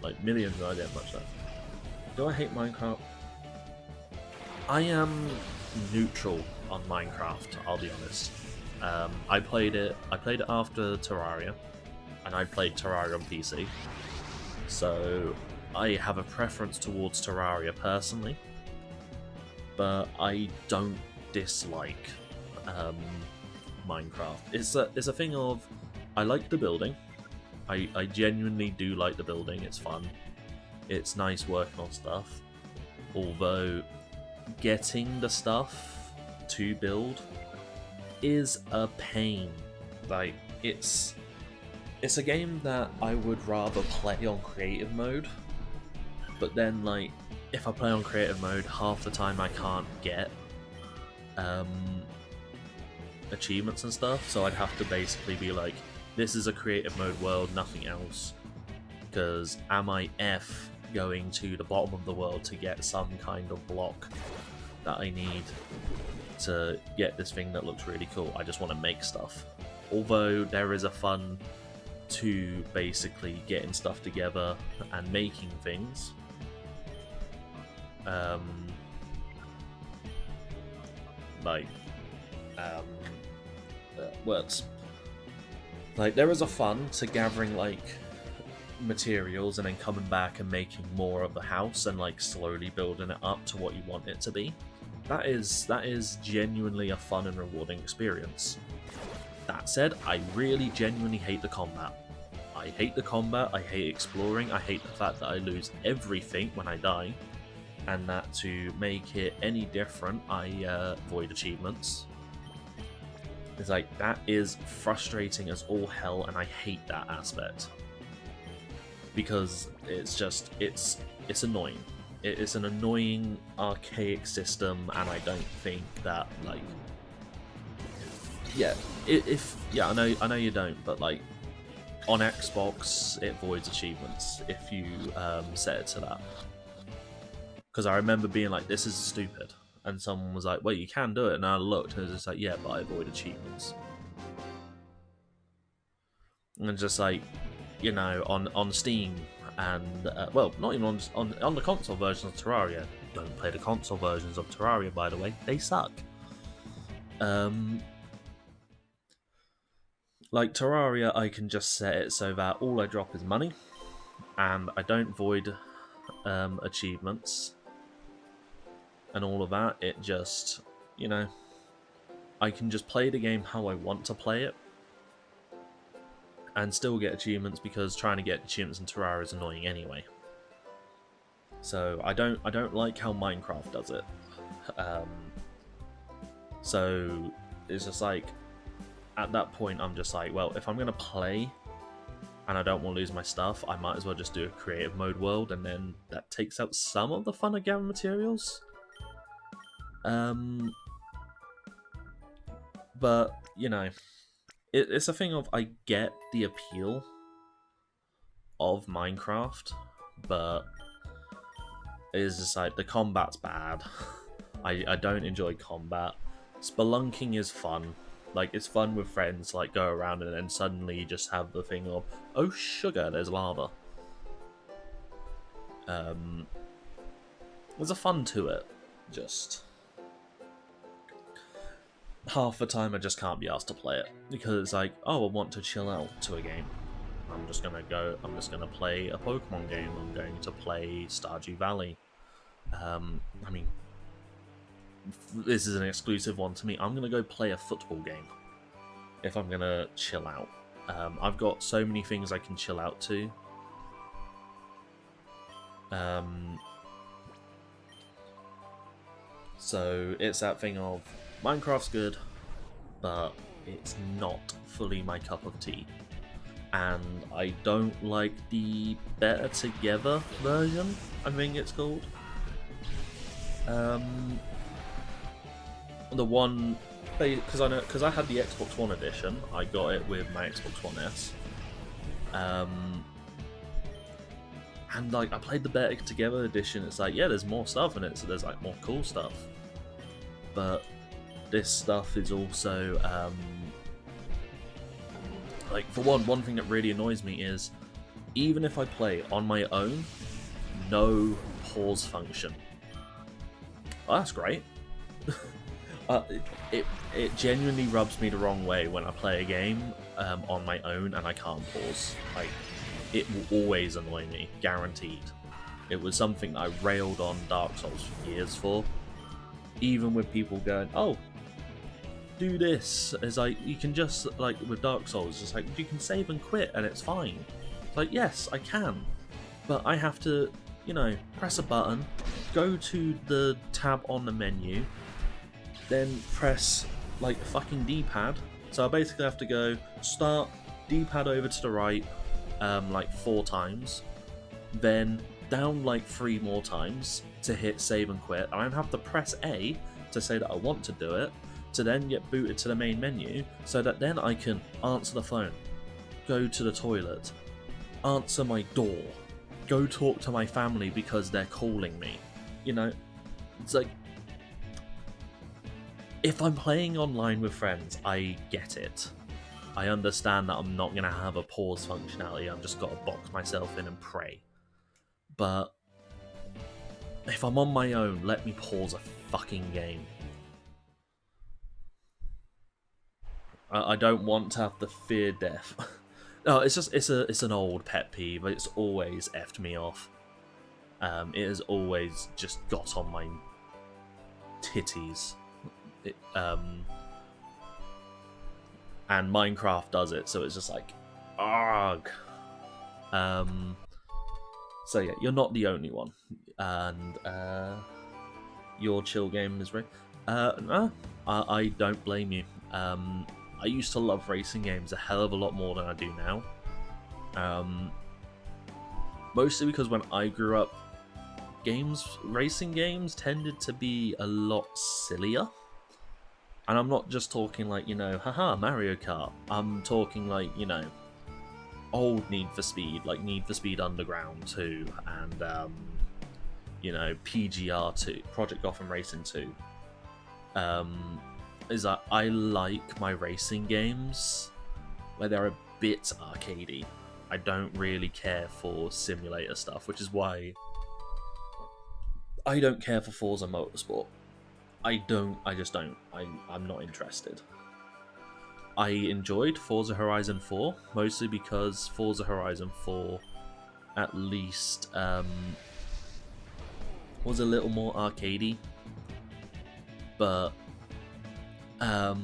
Like millions, I didn't much that. Do I hate Minecraft? I am neutral on Minecraft, I'll be honest. I played it after Terraria, and I played Terraria on PC. So I have a preference towards Terraria personally, but I don't dislike Minecraft. It's a thing of, I like the building. I genuinely do like the building. It's fun. It's nice working on stuff. Although getting the stuff to build is a pain. Like, it's a game that I would rather play on creative mode. But then, like, if I play on creative mode, half the time I can't get achievements and stuff, so I'd have to basically be like, this is a creative mode world, nothing else, because am I F going to the bottom of the world to get some kind of block that I need to get this thing that looks really cool? I just want to make stuff. Although there is a fun to basically getting stuff together and making things. Words. Like, there is a fun to gathering, like, materials and then coming back and making more of the house and, like, slowly building it up to what you want it to be. That is genuinely a fun and rewarding experience. That said, I really genuinely hate the combat. I hate the combat, I hate exploring, I hate the fact that I lose everything when I die, and that to make it any different, I void achievements. It's like, that is frustrating as all hell, and I hate that aspect. Because it's just, it's annoying. It's an annoying, archaic system, and I don't think that, like... Yeah, I know you don't, but, like, on Xbox, it voids achievements if you set it to that. Because I remember being like, this is stupid. And someone was like, well, you can do it. And I looked and it was just like, yeah, but I avoid achievements. And just like, you know, on Steam and, well, not even on the console versions of Terraria. Don't play the console versions of Terraria, by the way. They suck. Like Terraria, I can just set it so that all I drop is money. And I don't void achievements. And all of that, it just, you know, I can just play the game how I want to play it and still get achievements, because trying to get achievements in Terraria is annoying anyway. So I don't like how Minecraft does it. So it's just like, at that point I'm just like, well, if I'm gonna play and I don't want to lose my stuff, I might as well just do a creative mode world, and then that takes out some of the fun of gathering materials. But, you know, it's a thing of, I get the appeal of Minecraft, but it's just like, the combat's bad. I don't enjoy combat. Spelunking is fun. Like, it's fun with friends, like, go around and then suddenly you just have the thing of, oh sugar, there's lava. There's a fun to it. Just half the time I just can't be asked to play it, because it's like, oh, I want to chill out to a game. I'm just gonna play a Pokemon game, I'm going to play Stardew Valley. I mean, this is an exclusive one to me. I'm gonna go play a football game if I'm gonna chill out. I've got so many things I can chill out to. So it's that thing of, Minecraft's good, but it's not fully my cup of tea. And I don't like the Better Together version, I think it's called. The one, because I had the Xbox One edition, I got it with my Xbox One S. And like, I played the Better Together edition. It's like, yeah, there's more stuff in it, so there's like more cool stuff. But this stuff is also, like, for one thing that really annoys me is, even if I play on my own, no pause function. Oh, that's great. It genuinely rubs me the wrong way when I play a game on my own and I can't pause. Like, it will always annoy me, guaranteed. It was something that I railed on Dark Souls for years for. Even with people going, oh, do this. It's like, you can just, like, with Dark Souls, just like, you can save and quit and it's fine. It's like, yes, I can. But I have to, you know, press a button, go to the tab on the menu, then press, like, fucking D-pad. So I basically have to go, start, D-pad over to the right, like 4 times, then down like 3 more times to hit save and quit, and I have to press A to say that I want to do it, to then get booted to the main menu, so that then I can answer the phone, go to the toilet, answer my door, go talk to my family because they're calling me. You know, it's like, if I'm playing online with friends, I get it. I understand that I'm not going to have a pause functionality, I've just got to box myself in and pray. But if I'm on my own, let me pause a fucking game. I don't want to have to fear death. No, it's an old pet peeve. It's always effed me off. It has always just got on my titties. And Minecraft does it, so it's just like, argh. So yeah, you're not the only one, and your chill game is right. No, I don't blame you. I used to love racing games a hell of a lot more than I do now. Mostly because when I grew up, racing games tended to be a lot sillier. And I'm not just talking like, you know, haha, Mario Kart. I'm talking like, you know, old Need for Speed, like Need for Speed Underground 2, and, you know, PGR 2, Project Gotham Racing 2. Is that I like my racing games where they're a bit arcadey. I don't really care for simulator stuff, which is why I don't care for Forza Motorsport. I just don't. I'm not interested. I enjoyed Forza Horizon 4, mostly because Forza Horizon 4 at least was a little more arcadey. But the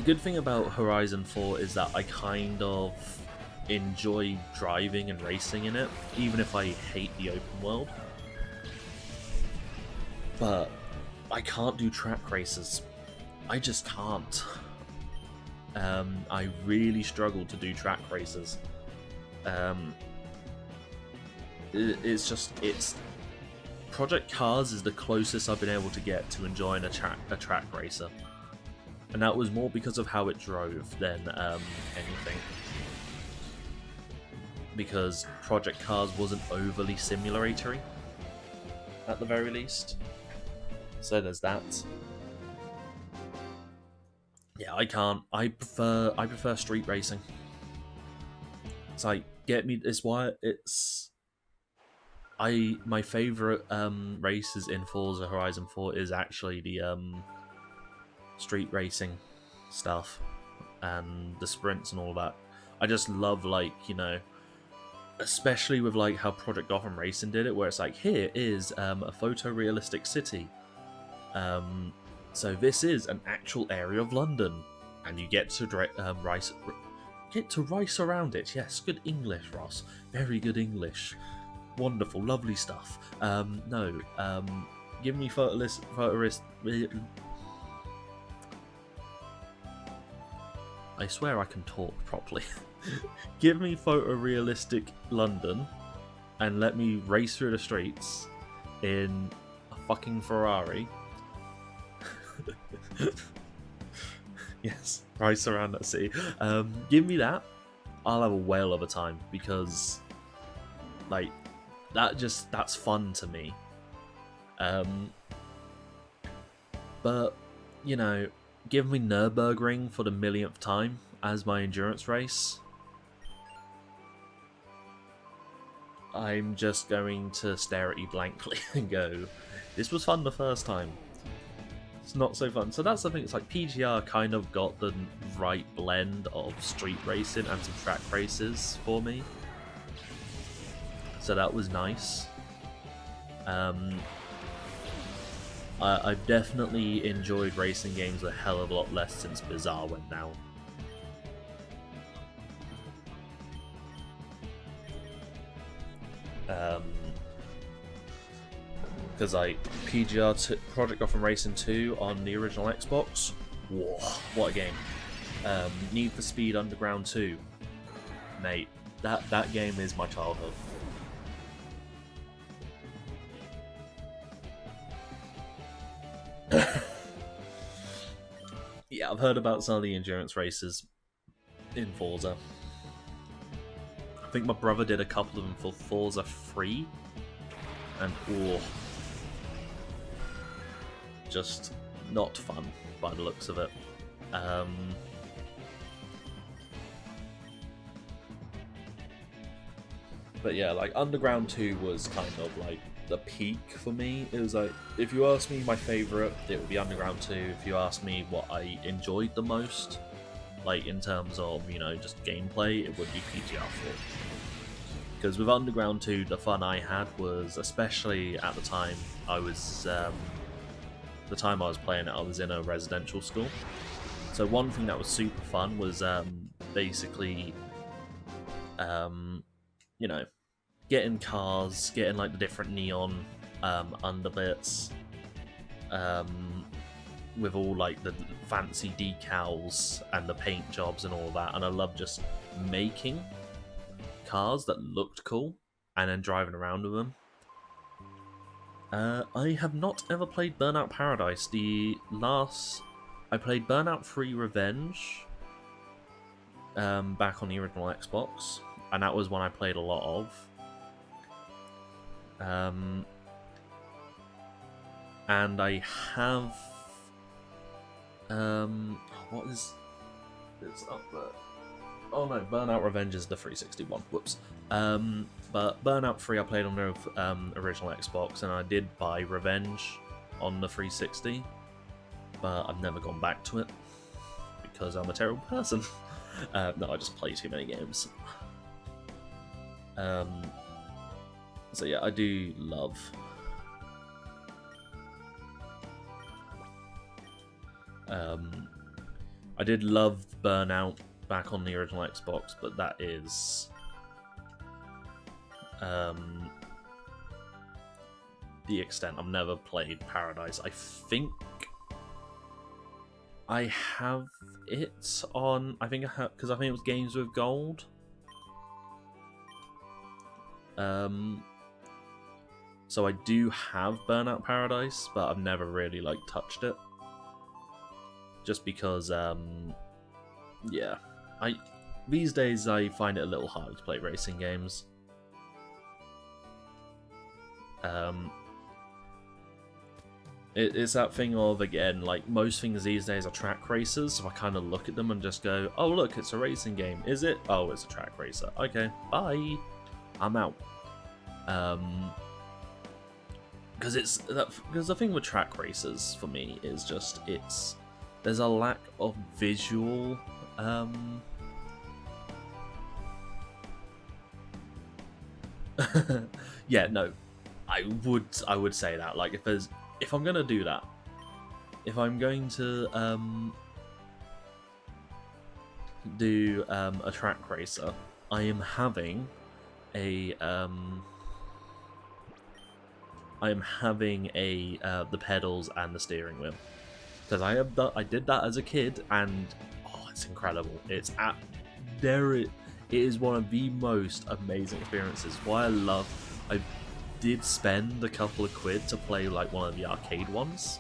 good thing about Horizon 4 is that I kind of enjoy driving and racing in it, even if I hate the open world. But I can't do track races. I just can't. I really struggled to do track races. It's Project Cars is the closest I've been able to get to enjoying a track racer, and that was more because of how it drove than anything. Because Project Cars wasn't overly simulatory, at the very least. So there's that. Yeah, I can't. I prefer street racing. It's like It's why it's. My favorite races in Forza Horizon 4 is actually the street racing stuff and the sprints and all that. I just love, like, you know, especially with like how Project Gotham Racing did it, where it's like, here is a photorealistic city. So this is an actual area of London, and you get to race around it. Yes, good English, Ross. Very good English. Wonderful, lovely stuff. Give me I swear I can talk properly. Give me photorealistic London, and let me race through the streets in a fucking Ferrari. Yes, race around that city. Give me that. I'll have a whale of a time, because, like, that's fun to me. But, you know, give me Nürburgring for the millionth time as my endurance race. I'm just going to stare at you blankly and go, this was fun the first time. It's not so fun. So that's the thing, it's like PGR kind of got the right blend of street racing and some track races for me. So that was nice. I've definitely enjoyed racing games a hell of a lot less since Bizarre went down. Because like Project Gotham Racing 2 on the original Xbox, whoa, what a game! Need for Speed Underground 2, mate, that game is my childhood. Yeah, I've heard about some of the endurance races in Forza. I think my brother did a couple of them for Forza 3, and just not fun by the looks of it. But yeah, like Underground 2 was kind of like the peak for me. It was like, if you ask me my favourite, it would be Underground 2. If you ask me what I enjoyed the most, like in terms of, you know, just gameplay, it would be PGR 4. Because with Underground 2, the fun I had was, especially at the time I was playing it, I was in a residential school. So one thing that was super fun was basically, you know, getting cars, getting like the different neon underbits, with all like the fancy decals and the paint jobs and all that. And I love just making cars that looked cool and then driving around with them. I have not ever played Burnout Paradise. I played Burnout 3 Revenge back on the original Xbox, and that was one I played a lot of. And I have what is it's up there? Oh no, Burnout Revenge is the 361. Whoops. But Burnout 3 I played on the original Xbox, and I did buy Revenge on the 360, but I've never gone back to it because I'm a terrible person. No, I just play too many games. So yeah, I do love I did love Burnout back on the original Xbox, but that is the extent. I've never played Paradise. I think I have it on. I think I have because I think it was Games with Gold. So I do have Burnout Paradise, but I've never really like touched it. Just because, yeah, these days I find it a little hard to play racing games. It's that thing of, again, like most things these days are track racers, so I kind of look at them and just go, oh look, it's a racing game. Is it? Oh, it's a track racer. Okay, bye. I'm out. Because the thing with track racers for me is just there's a lack of visual yeah, no, I would say that, like, if I'm gonna do that, if I'm going to do a track racer, I am having a the pedals and the steering wheel, because I did that as a kid, and oh, it's incredible. It is one of the most amazing experiences. Why I did spend a couple of quid to play like one of the arcade ones,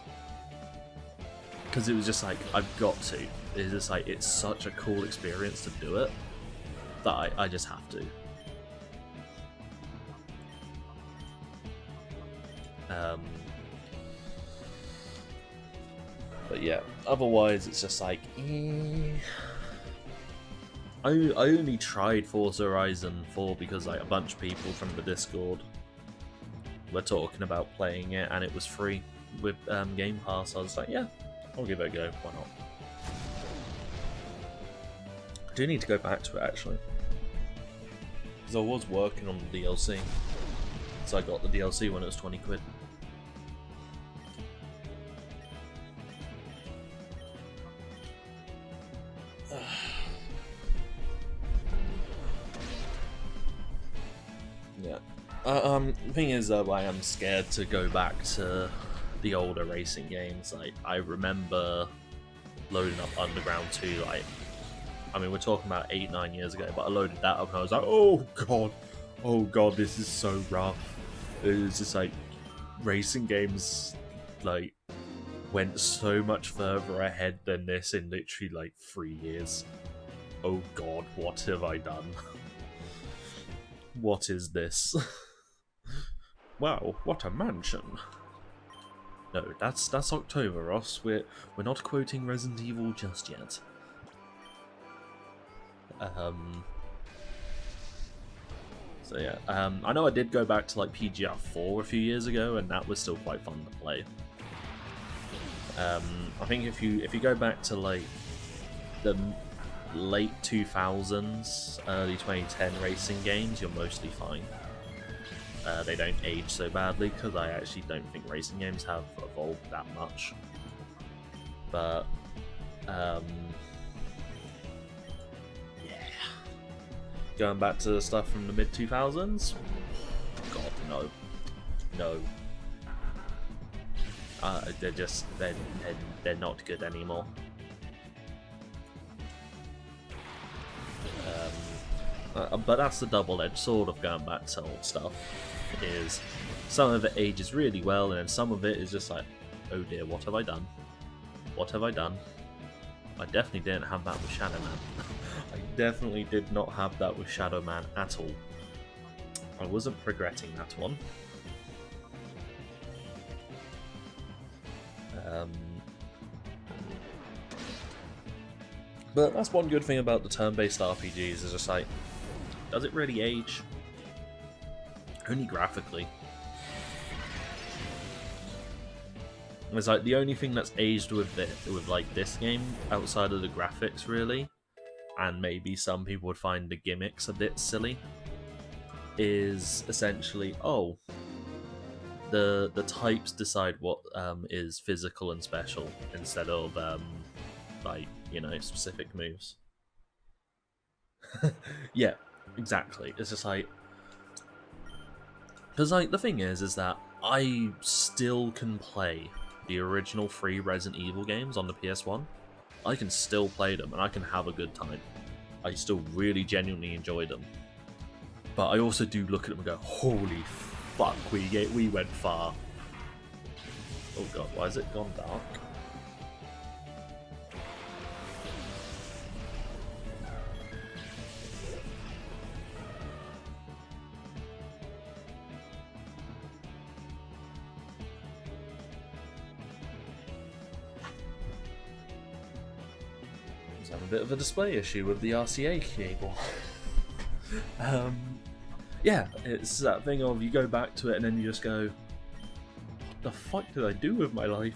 because it was just like, I've got to. It's just like, it's such a cool experience to do it that I just have to. But yeah, otherwise it's just like, I only tried Forza Horizon 4 because like a bunch of people from the Discord were talking about playing it, and it was free with Game Pass. I was like, yeah, I'll give it a go. Why not? I do need to go back to it actually, because I was working on the DLC, so I got the DLC when it was 20 quid. Yeah. The thing is, though, I am scared to go back to the older racing games. Like, I remember loading up Underground 2, like, I mean, we're talking about 8-9 years ago, but I loaded that up and I was like, oh god, this is so rough. It was just like, racing games, like, went so much further ahead than this in literally, like, 3 years. Oh god, what have I done? What is this? Wow, what a mansion. No, that's October, Ross. We're not quoting Resident Evil just yet. So yeah, I know I did go back to like PGR 4 a few years ago, and that was still quite fun to play. I think if you go back to like the late 2000s, early 2010 racing games, you're mostly fine. They don't age so badly, because I actually don't think racing games have evolved that much. But yeah, going back to the stuff from the mid 2000s, god, no. They're not good anymore. But that's the double-edged sword of going back to old stuff. Is some of it ages really well, and then some of it is just like, oh dear, what have I done? What have I done? I definitely didn't have that with Shadow Man. I definitely did not have that with Shadow Man at all. I wasn't regretting that one. But that's one good thing about the turn-based RPGs, is just like, does it really age? Only graphically. It's like the only thing that's aged with like this game, outside of the graphics really, and maybe some people would find the gimmicks a bit silly, is essentially, oh, the types decide what is physical and special instead of like, you know, specific moves. Yeah, exactly. It's just like, because like the thing is that I still can play the original 3 Resident Evil games on the PS1, I can still play them and I can have a good time. I still really genuinely enjoy them. But I also do look at them and go, holy fuck, we went far. Oh god, why has it gone dark? A bit of a display issue with the RCA cable. Yeah, it's that thing of you go back to it and then you just go, what the fuck did I do with my life?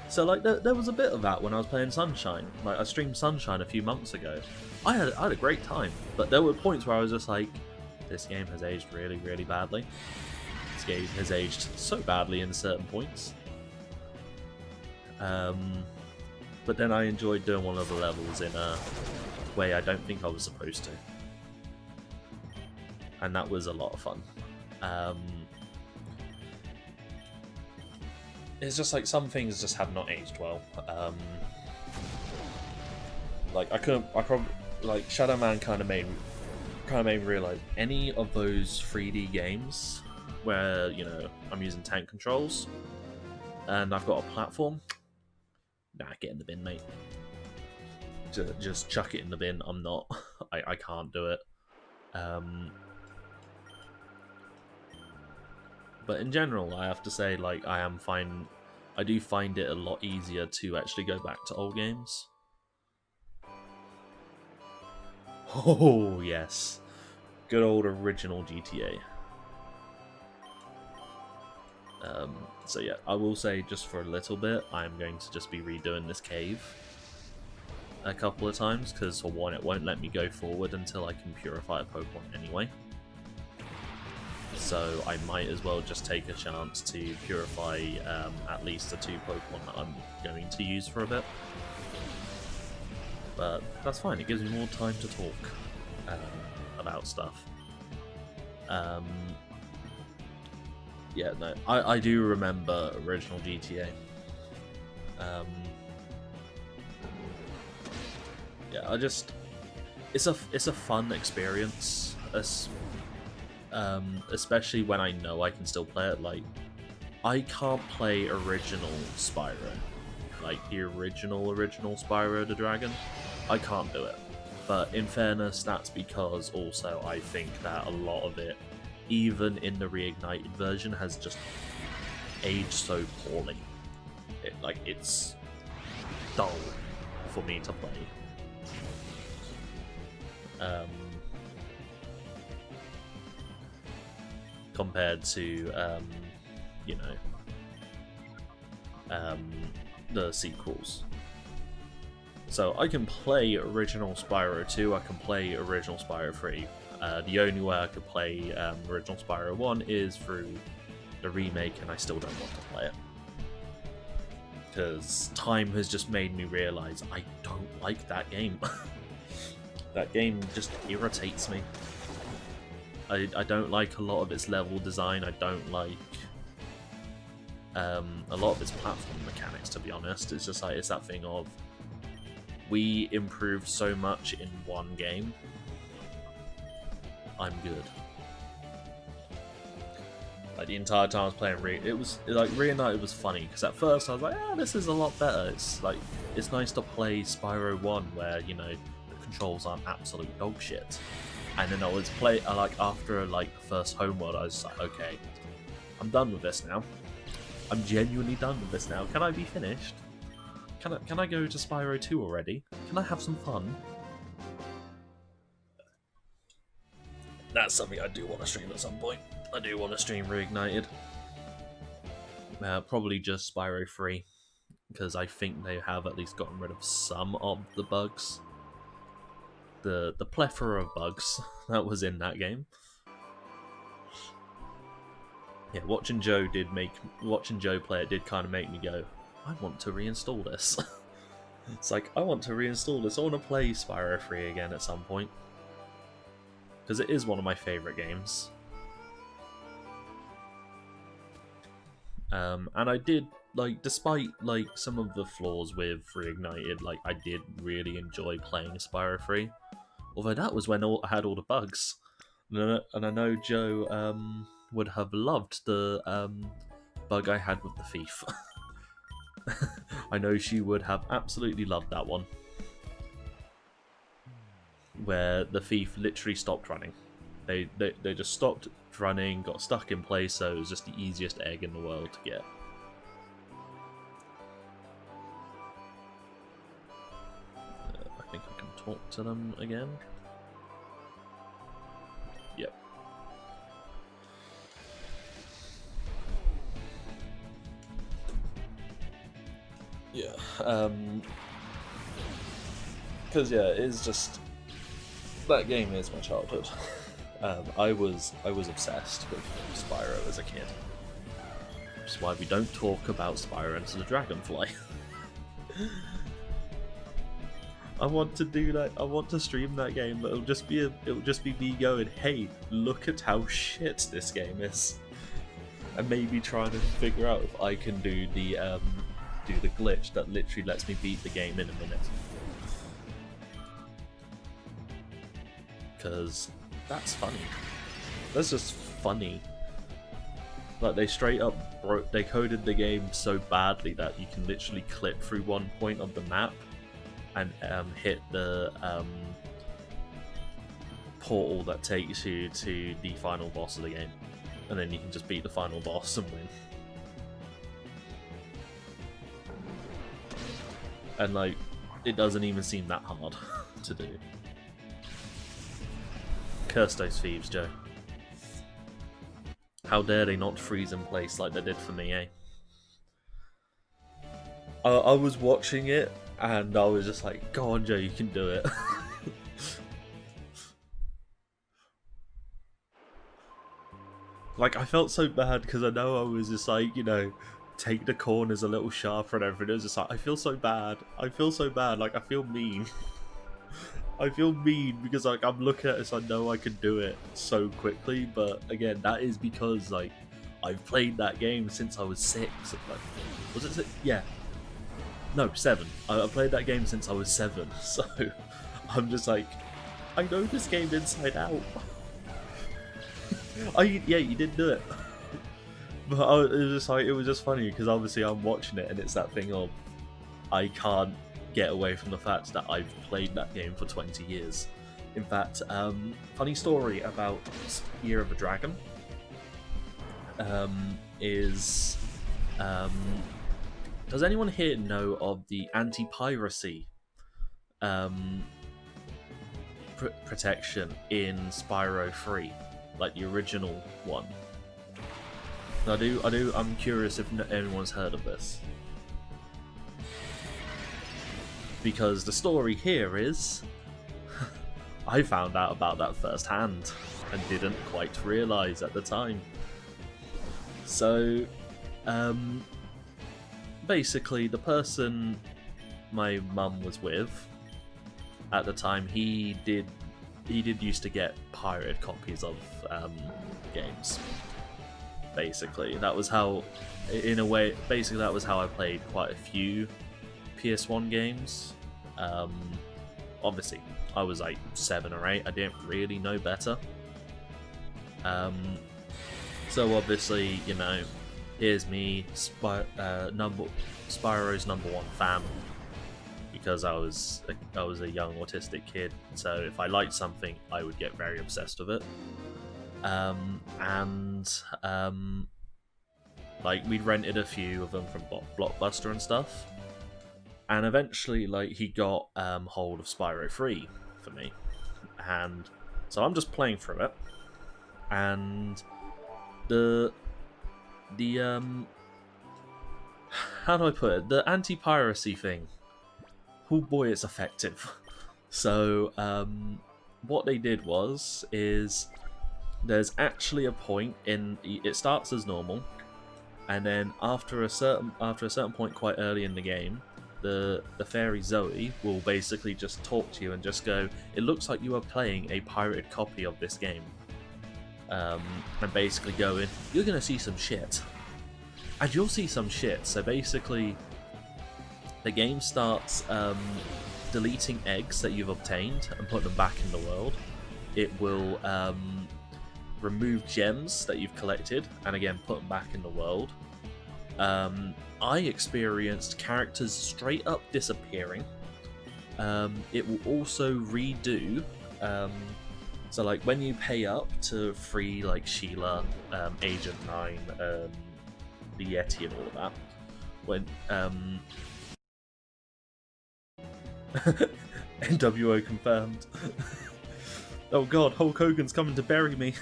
So like there was a bit of that when I was playing Sunshine. Like I streamed Sunshine a few months ago. I had a great time, but there were points where I was just like, this game has aged really, really badly. This game has aged so badly in certain points. But then I enjoyed doing one of the levels in a way I don't think I was supposed to. And that was a lot of fun. It's just like some things just have not aged well. Like like Shadow Man kind of made me realize any of those 3D games where, you know, I'm using tank controls and I've got a platform. Nah, get in the bin, mate. Just chuck it in the bin. I'm not. I can't do it. But in general, I have to say, like, I do find it a lot easier to actually go back to old games. Oh, yes. Good old original GTA. So yeah, I will say just for a little bit, I'm going to just be redoing this cave a couple of times, because for one, it won't let me go forward until I can purify a Pokemon anyway. So I might as well just take a chance to purify at least the 2 Pokemon that I'm going to use for a bit. But that's fine, it gives me more time to talk about stuff. Yeah, no, I do remember original GTA. Yeah, it's a fun experience, especially when I know I can still play it. Like, I can't play original Spyro, like the original Spyro the Dragon. I can't do it. But in fairness, that's because also I think that a lot of it, even in the reignited version, has just aged so poorly. It's dull for me to play. Compared to, you know, the sequels. So I can play original Spyro 2, I can play original Spyro 3. The only way I could play original Spyro 1 is through the remake, and I still don't want to play it. Because time has just made me realise I don't like that game. That game just irritates me. I don't like a lot of its level design, I don't like a lot of its platform mechanics, to be honest. It's just like, it's that thing of, we improved so much in one game, I'm good. Like, the entire time I was playing Reunited was funny, because at first I was like, this is a lot better. It's like, it's nice to play Spyro 1 where, you know, the controls aren't absolute dog shit. And then I was after like the first homeworld, I was like, okay, I'm done with this now. I'm genuinely done with this now. Can I be finished? Can I go to Spyro 2 already? Can I have some fun? That's something I do want to stream at some point. I do want to stream Reignited. Probably just Spyro 3, because I think they have at least gotten rid of some of the bugs. The plethora of bugs that was in that game. Yeah, watching Joe play it did kind of make me go, I want to reinstall this. It's like, I want to reinstall this. I want to play Spyro 3 again at some point, because it is one of my favourite games. And I did, like, despite like some of the flaws with Reignited, like I did really enjoy playing Spyro 3. Although that was when I had all the bugs, and I know Joe would have loved the bug I had with the thief. I know she would have absolutely loved that one, where the thief literally stopped running. They just stopped running, got stuck in place, so it was just the easiest egg in the world to get. I think I can talk to them again. Yep. Yeah. Because yeah, it's just, that game is my childhood. I was obsessed with Spyro as a kid. Which is why we don't talk about Spyro Enter the Dragonfly. I want to do that. I want to stream that game, but it'll just be me going, "Hey, look at how shit this game is," and maybe trying to figure out if I can do the glitch that literally lets me beat the game in a minute. Because that's funny. That's just funny. Like, they straight up they coded the game so badly that you can literally clip through one point of the map and hit the portal that takes you to the final boss of the game, and then you can just beat the final boss and win. And like, it doesn't even seem that hard to do. Curse those thieves, Joe. How dare they not freeze in place like they did for me, eh? I was watching it and I was just like, "Go on, Joe, you can do it." Like, I felt so bad because I know I was just like, you know, take the corners a little sharper and everything. It was just like, I feel so bad. I feel so bad. Like, I feel mean. I feel mean because, like, I'm looking at this, I know I can do it so quickly, but again, that is because, like, I've played that game since I was 6. Like, was it 6? Yeah. No, 7. I played that game since I was 7, so I'm just like, I know this game inside out. Yeah, you did do it. But it was just funny because obviously I'm watching it and it's that thing of, I can't get away from the fact that I've played that game for 20 years. In fact, funny story about Year of the Dragon is, does anyone here know of the anti-piracy protection in Spyro 3, like the original one? I'm curious if anyone's heard of this. Because the story here is, I found out about that firsthand and didn't quite realise at the time. So, basically, the person my mum was with at the time, he did used to get pirated copies of games. Basically, that was how, in a way, that was how I played quite a few PS1 games. Obviously, I was like 7 or 8. I didn't really know better. So obviously, you know, here's me, Spyro's #1 fan, because I was a young autistic kid. So if I liked something, I would get very obsessed with it. Like, we'd rented a few of them from Blockbuster and stuff. And eventually, like, he got hold of Spyro 3 for me, and so I'm just playing through it, and the how do I put it? The anti-piracy thing. Oh boy, it's effective. So what they did is there's actually a point in it starts as normal, and then after a certain point, quite early in the game, the fairy Zoe will basically just talk to you and just go, "It looks like you are playing a pirated copy of this game," and basically going, "You're gonna see some shit." and you'll see some shit. So basically, the game starts deleting eggs that you've obtained and put them back in the world. It will remove gems that you've collected and again put them back in the world. I experienced characters straight up disappearing. It will also redo. So like when you pay up to free like Sheila, Agent 9, the Yeti and all of that, when NWO confirmed. Oh god, Hulk Hogan's coming to bury me.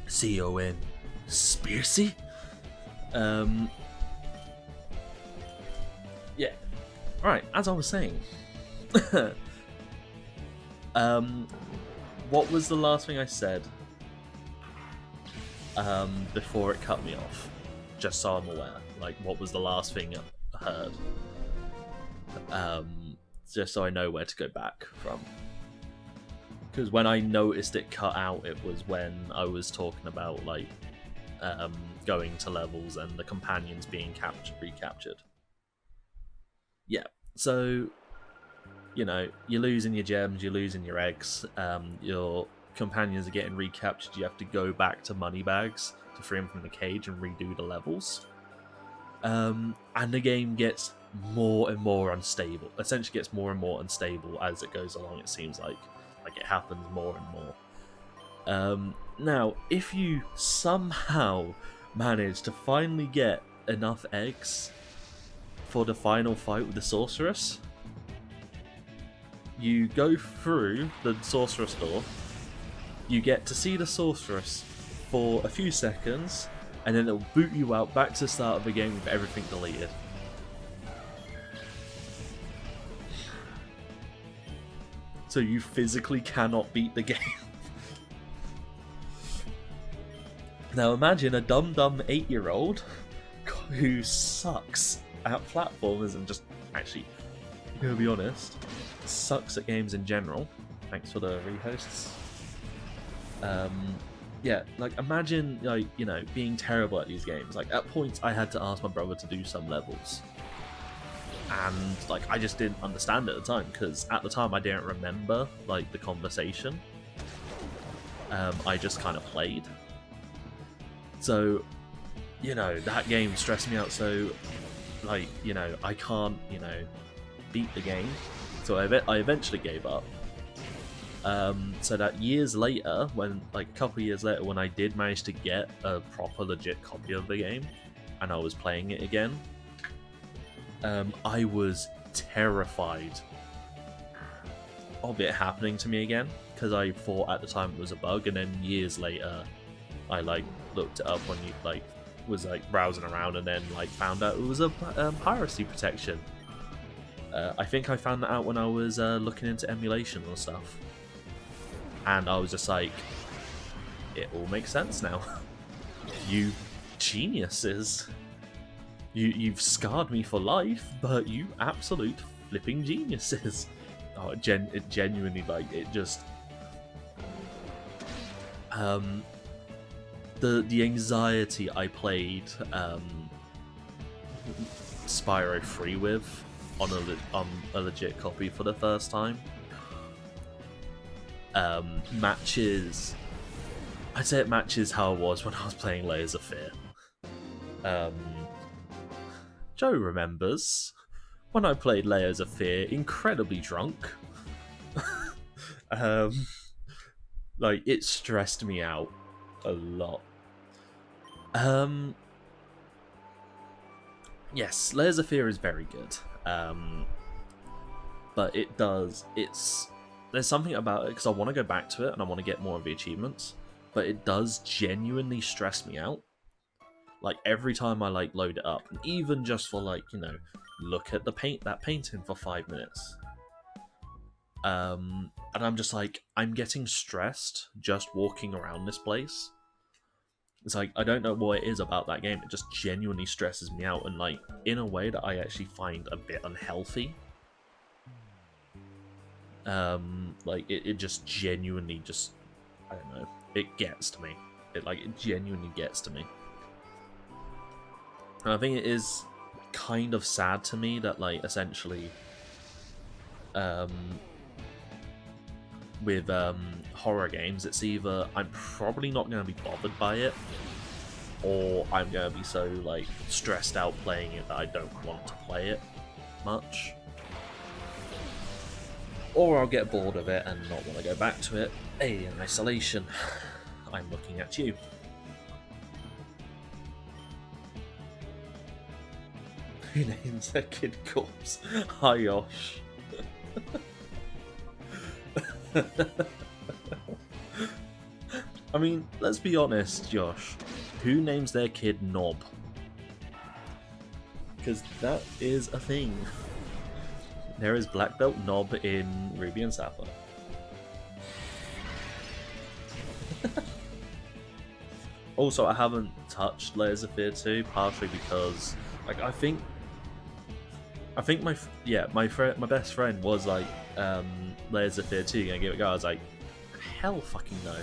C-O-N Spearsy? Yeah. Right, as I was saying. What was the last thing I said before it cut me off? Just so I'm aware. Like, what was the last thing I heard? Just so I know where to go back from. Because when I noticed it cut out, it was when I was talking about, like, going to levels and the companions being recaptured. Yeah, so, you know, you're losing your gems, you're losing your eggs, your companions are getting recaptured, you have to go back to Moneybags to free them from the cage and redo the levels. And the game gets more and more unstable. Essentially gets more and more unstable as it goes along, it seems like. Like, it happens more and more. Now, if you somehow manage to finally get enough eggs for the final fight with the Sorceress, you go through the Sorceress door, you get to see the Sorceress for a few seconds, and then it'll boot you out back to the start of the game with everything deleted. So you physically cannot beat the game. Now imagine a dumb 8-year-old who sucks at platformers and just, actually, I'm gonna be honest, sucks at games in general. Thanks for the rehosts. Yeah, like imagine, like, you know, being terrible at these games. Like at points I had to ask my brother to do some levels. And like I just didn't understand at the time, because at the time I didn't remember like the conversation. I just kind of played. So, you know, that game stressed me out. So, like, you know, I can't, you know, beat the game. So I eventually gave up. So that years later, when like a couple of years later, when I did manage to get a proper legit copy of the game, and I was playing it again. I was terrified of it happening to me again, because I thought at the time it was a bug, and then years later I like looked it up when you like was like browsing around, and then like found out it was a piracy protection. I think I found that out when I was looking into emulation and stuff, and I was just like, it all makes sense now. You geniuses. You've scarred me for life, but you absolute flipping geniuses. Oh, it genuinely, like, it just... The anxiety I played Spyro 3 with on a legit copy for the first time. Matches... I'd say it matches how it was when I was playing Layers of Fear. Joe remembers when I played Layers of Fear incredibly drunk. Like, it stressed me out a lot. Yes, Layers of Fear is very good. But there's something about it, because I want to go back to it and I want to get more of the achievements, but it does genuinely stress me out. Like, every time I, like, load it up, and even just for, like, you know, look at that painting for 5 minutes. And I'm just like, I'm getting stressed just walking around this place. It's like, I don't know what it is about that game, it just genuinely stresses me out, and, like, in a way that I actually find a bit unhealthy. Like it just genuinely just, I don't know, it gets to me. It genuinely gets to me. And I think it is kind of sad to me that like essentially with horror games, it's either I'm probably not going to be bothered by it, or I'm going to be so like stressed out playing it that I don't want to play it much, or I'll get bored of it and not want to go back to it. Alien Isolation. I'm looking at you. Who names their kid corpse? Hi, Yosh. I mean, let's be honest, Josh. Who names their kid Knob? Because that is a thing. There is Black Belt Knob in Ruby and Sapphire. Also, I haven't touched Layers of Fear 2, partially because, like, I think my best friend was like, Layers of Fear 2, gonna give it a go. I was like, hell fucking no.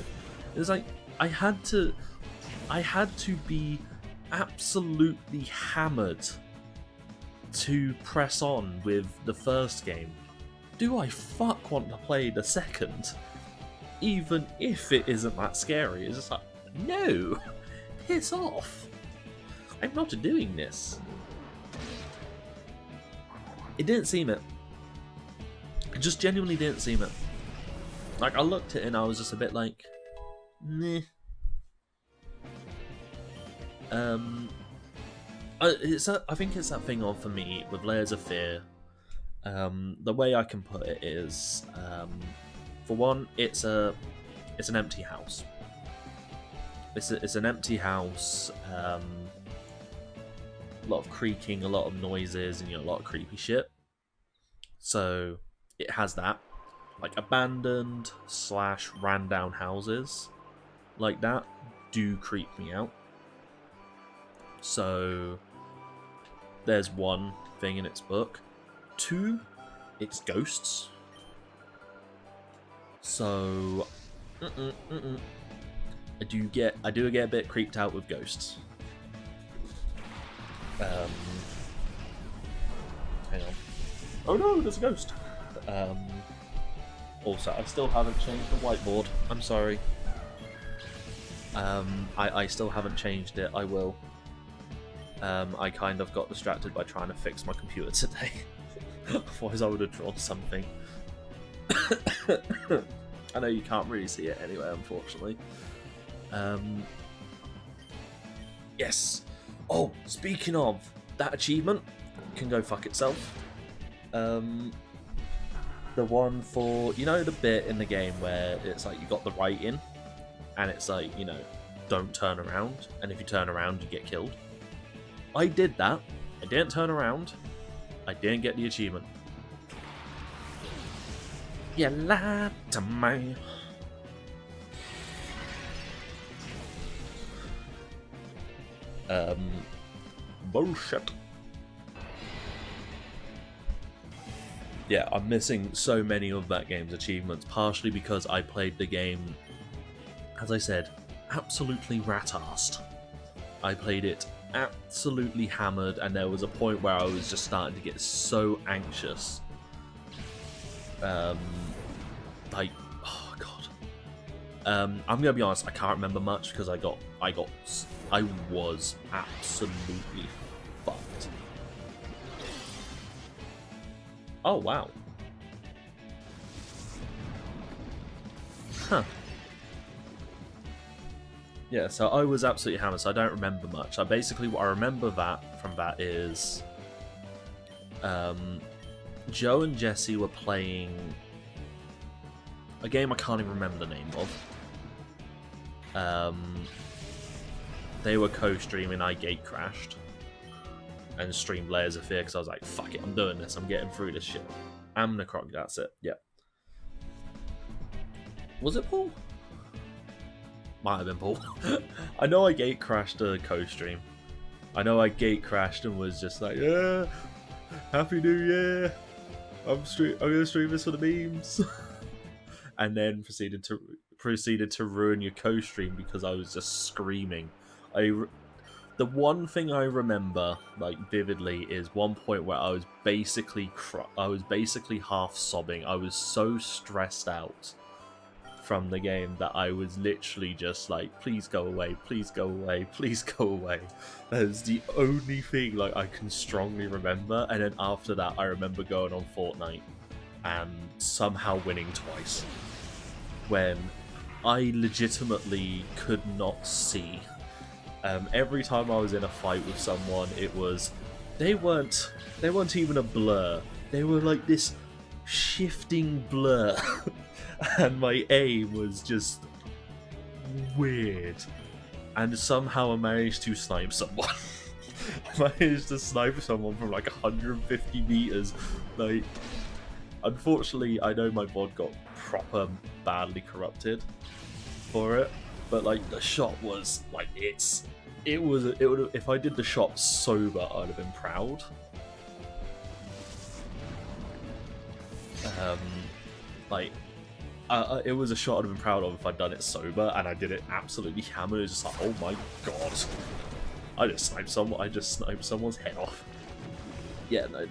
It was like, I had to be absolutely hammered to press on with the first game. Do I fuck want to play the second? Even if it isn't that scary. It's just like, no! Piss off! I'm not doing this. It didn't seem it. It just genuinely didn't seem it. Like, I looked at it and I was just a bit like, meh. I think it's that thing for me with Layers of Fear. The way I can put it is, for one, it's an empty house. It's an empty house. A lot of creaking, a lot of noises, and a lot of creepy shit. So it has that, like abandoned / ran down houses, like that do creep me out. So there's one thing in its book. 2, it's ghosts. So I do get a bit creeped out with ghosts. Hang on. Oh no, there's a ghost. Also, I still haven't changed the whiteboard. I'm sorry. I still haven't changed it. I will. I kind of got distracted by trying to fix my computer today. Otherwise I would have drawn something. I know you can't really see it anyway, unfortunately. Yes. Oh, speaking of, that achievement can go fuck itself. The one for, you know, the bit in the game where it's like you got the writing and it's like, you know, don't turn around, and if you turn around you get killed. I did that. I didn't turn around. I didn't get the achievement. You lied to me. Bullshit. Yeah, I'm missing so many of that game's achievements, partially because I played the game, as I said, absolutely rat-assed. I played it absolutely hammered, and there was a point where I was just starting to get so anxious. Like, oh god. I'm gonna be honest, I can't remember much because I was absolutely fucked. Oh wow. Huh. Yeah, so I was absolutely hammered, so I don't remember much. Basically, what I remember from that is Joe and Jesse were playing a game I can't even remember the name of. They were co-streaming, I gate crashed and streamed Layers of Fear because I was like, fuck it, I'm doing this, I'm getting through this shit. I'm Necroc, that's it, yeah. Was it Paul? Might have been Paul. I know I gate crashed a co-stream. I know I gate crashed and was just like, yeah, Happy New Year. I'm gonna stream this for the memes, and then proceeded to ruin your co-stream because I was just screaming. The one thing I remember like vividly is one point where I was basically half sobbing. I was so stressed out from the game that I was literally just like, please go away, please go away, please go away. That is the only thing like I can strongly remember. And then after that, I remember going on Fortnite and somehow winning twice when I legitimately could not see. Every time I was in a fight with someone, it was they weren't even a blur. They were like this shifting blur. And my aim was just weird. And somehow I managed to snipe someone. I managed to snipe someone from like 150 meters. Like, unfortunately, I know my VOD got proper badly corrupted for it. But like the shot was like it would have, if I did the shot sober, I'd have been proud. It was a shot I'd have been proud of if I'd done it sober, and I did it absolutely hammered. It was just like, oh my god, I just sniped someone's head off. Yeah, no,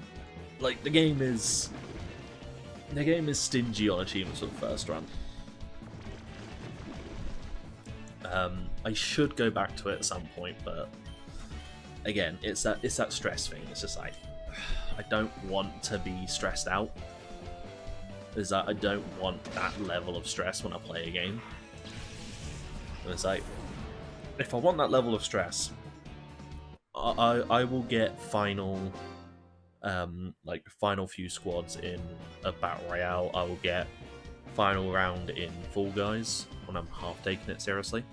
like the game is stingy on achievements for the first run. I should go back to it at some point, but again, it's that stress thing. It's just like I don't want to be stressed out. Is that I don't want that level of stress when I play a game. And it's like, if I want that level of stress, I will get final few squads in a battle royale. I will get final round in Fall Guys when I'm half taking it seriously.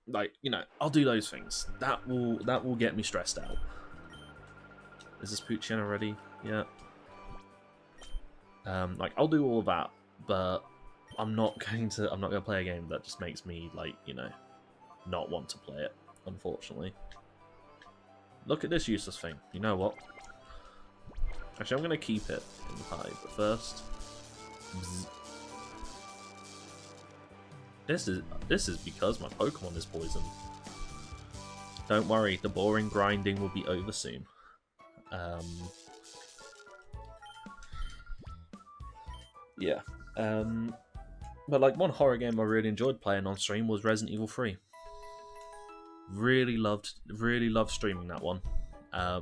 Like, you know, I'll do those things. That will get me stressed out. Is this Poochin already? Yeah. Like, I'll do all of that, but I'm not gonna play a game that just makes me, like, you know, not want to play it, unfortunately. Look at this useless thing. You know what? Actually, I'm gonna keep it in the party, but first... Bzz. This is because my Pokemon is poisoned. Don't worry, the boring grinding will be over soon. Yeah. But like one horror game I really enjoyed playing on stream was Resident Evil 3. Really loved streaming that one. I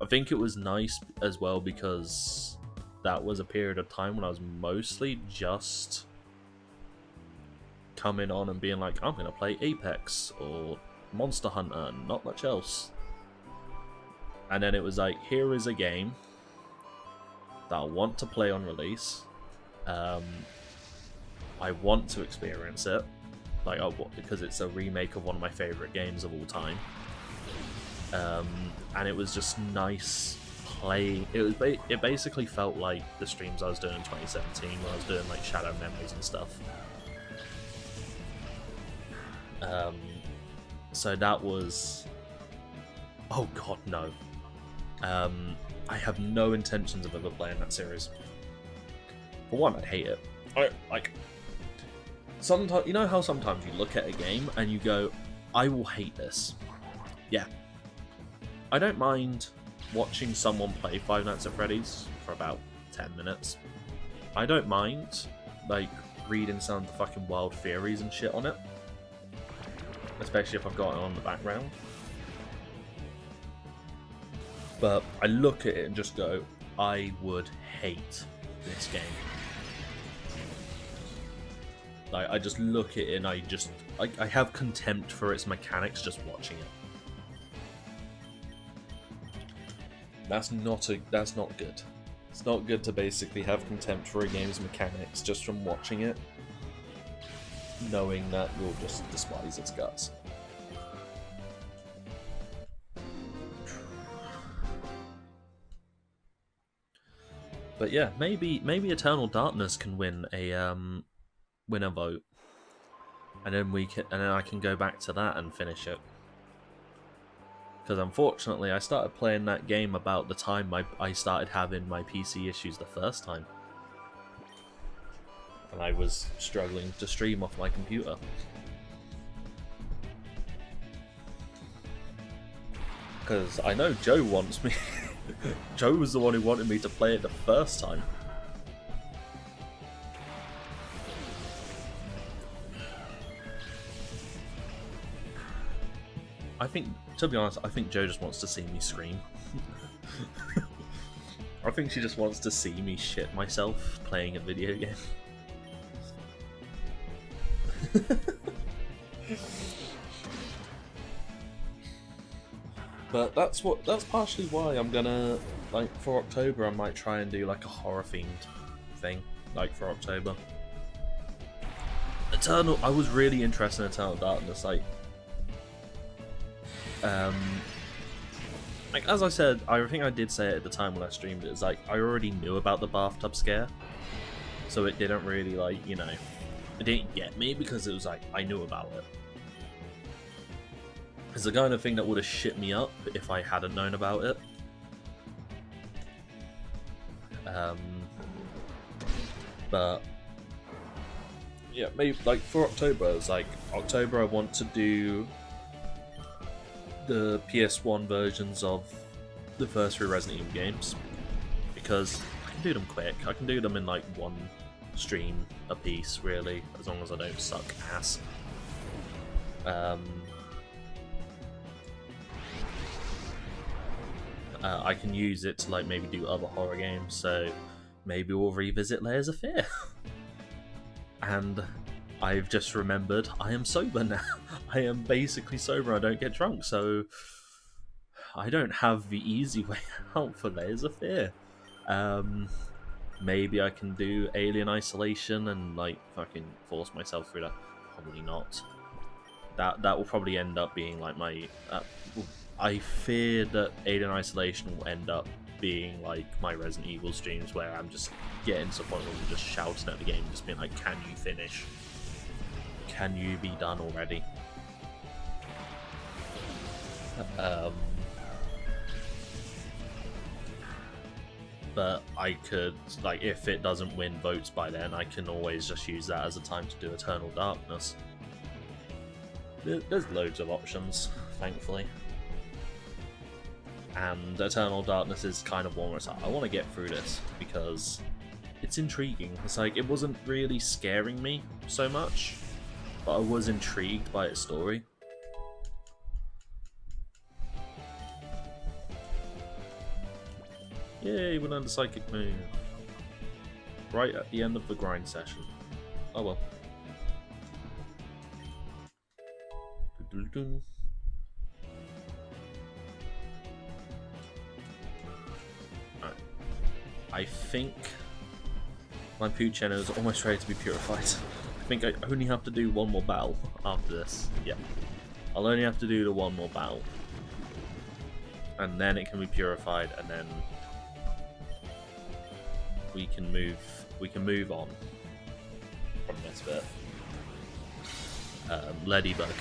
think it was nice as well because that was a period of time when I was mostly just coming on and being like, I'm gonna play Apex or Monster Hunter and not much else. And then it was like, here is a game that I want to play on release. I want to experience it, like because it's a remake of one of my favorite games of all time. And it was just nice playing. It basically felt like the streams I was doing in 2017 when I was doing like Shadow Memories and stuff. So that was... Oh god, no. I have no intentions of ever playing that series. For one, I'd hate it. Sometimes, you know how sometimes you look at a game and you go, I will hate this. Yeah. I don't mind watching someone play Five Nights at Freddy's for about 10 minutes. I don't mind, like, reading some of the fucking wild theories and shit on it. Especially if I've got it on in the background. But I look at it and just go, I would hate this game. Like, I just look at it and I have contempt for its mechanics just watching it. That's not good. It's not good to basically have contempt for a game's mechanics just from watching it, knowing that you'll just despise its guts. But yeah, maybe Eternal Darkness can win a vote, and then I can go back to that and finish it. Because unfortunately, I started playing that game about the time I started having my PC issues the first time. And I was struggling to stream off my computer. Because I know Joe wants me. Joe was the one who wanted me to play it the first time. I think, to be honest, I think Joe just wants to see me scream. I think she just wants to see me shit myself playing a video game. But that's partially why I'm gonna, like, for October I might try and do like a horror themed thing, like for October. I was really interested in Eternal Darkness, like as I said, I think I did say it at the time when I streamed it, it's like I already knew about the bathtub scare, so it didn't really, like, you know, it didn't get me because it was like I knew about it. It's the kind of thing that would have shit me up if I hadn't known about it. But yeah, maybe like for October, it's like October I want to do the PS1 versions of the first 3 Resident Evil games, because I can do them quick. I can do them in like one stream a piece, really, as long as I don't suck ass. I can use it to like maybe do other horror games, so maybe we'll revisit Layers of Fear. And I've just remembered I am sober now. I am basically sober, I don't get drunk, so I don't have the easy way out for Layers of Fear. Maybe I can do Alien Isolation and like fucking force myself through that. Probably not. That will probably end up being like my... I fear that Alien Isolation will end up being like my Resident Evil streams, where I'm just getting to the point where I'm just shouting at the game, just being like, can you finish? Can you be done already? But I could, like, if it doesn't win votes by then, I can always just use that as a time to do Eternal Darkness. There's loads of options, thankfully. And Eternal Darkness is kind of one where it's like, I want to get through this because it's intriguing. It's like, it wasn't really scaring me so much, but I was intrigued by its story. Yay, we learned a psychic move. Right at the end of the grind session. Oh well. Alright. I think my Pucheno is almost ready to be purified. I think I only have to do one more battle after this. Yeah. I'll only have to do the one more battle. And then it can be purified, and then we can move on from this bit. Ladybird can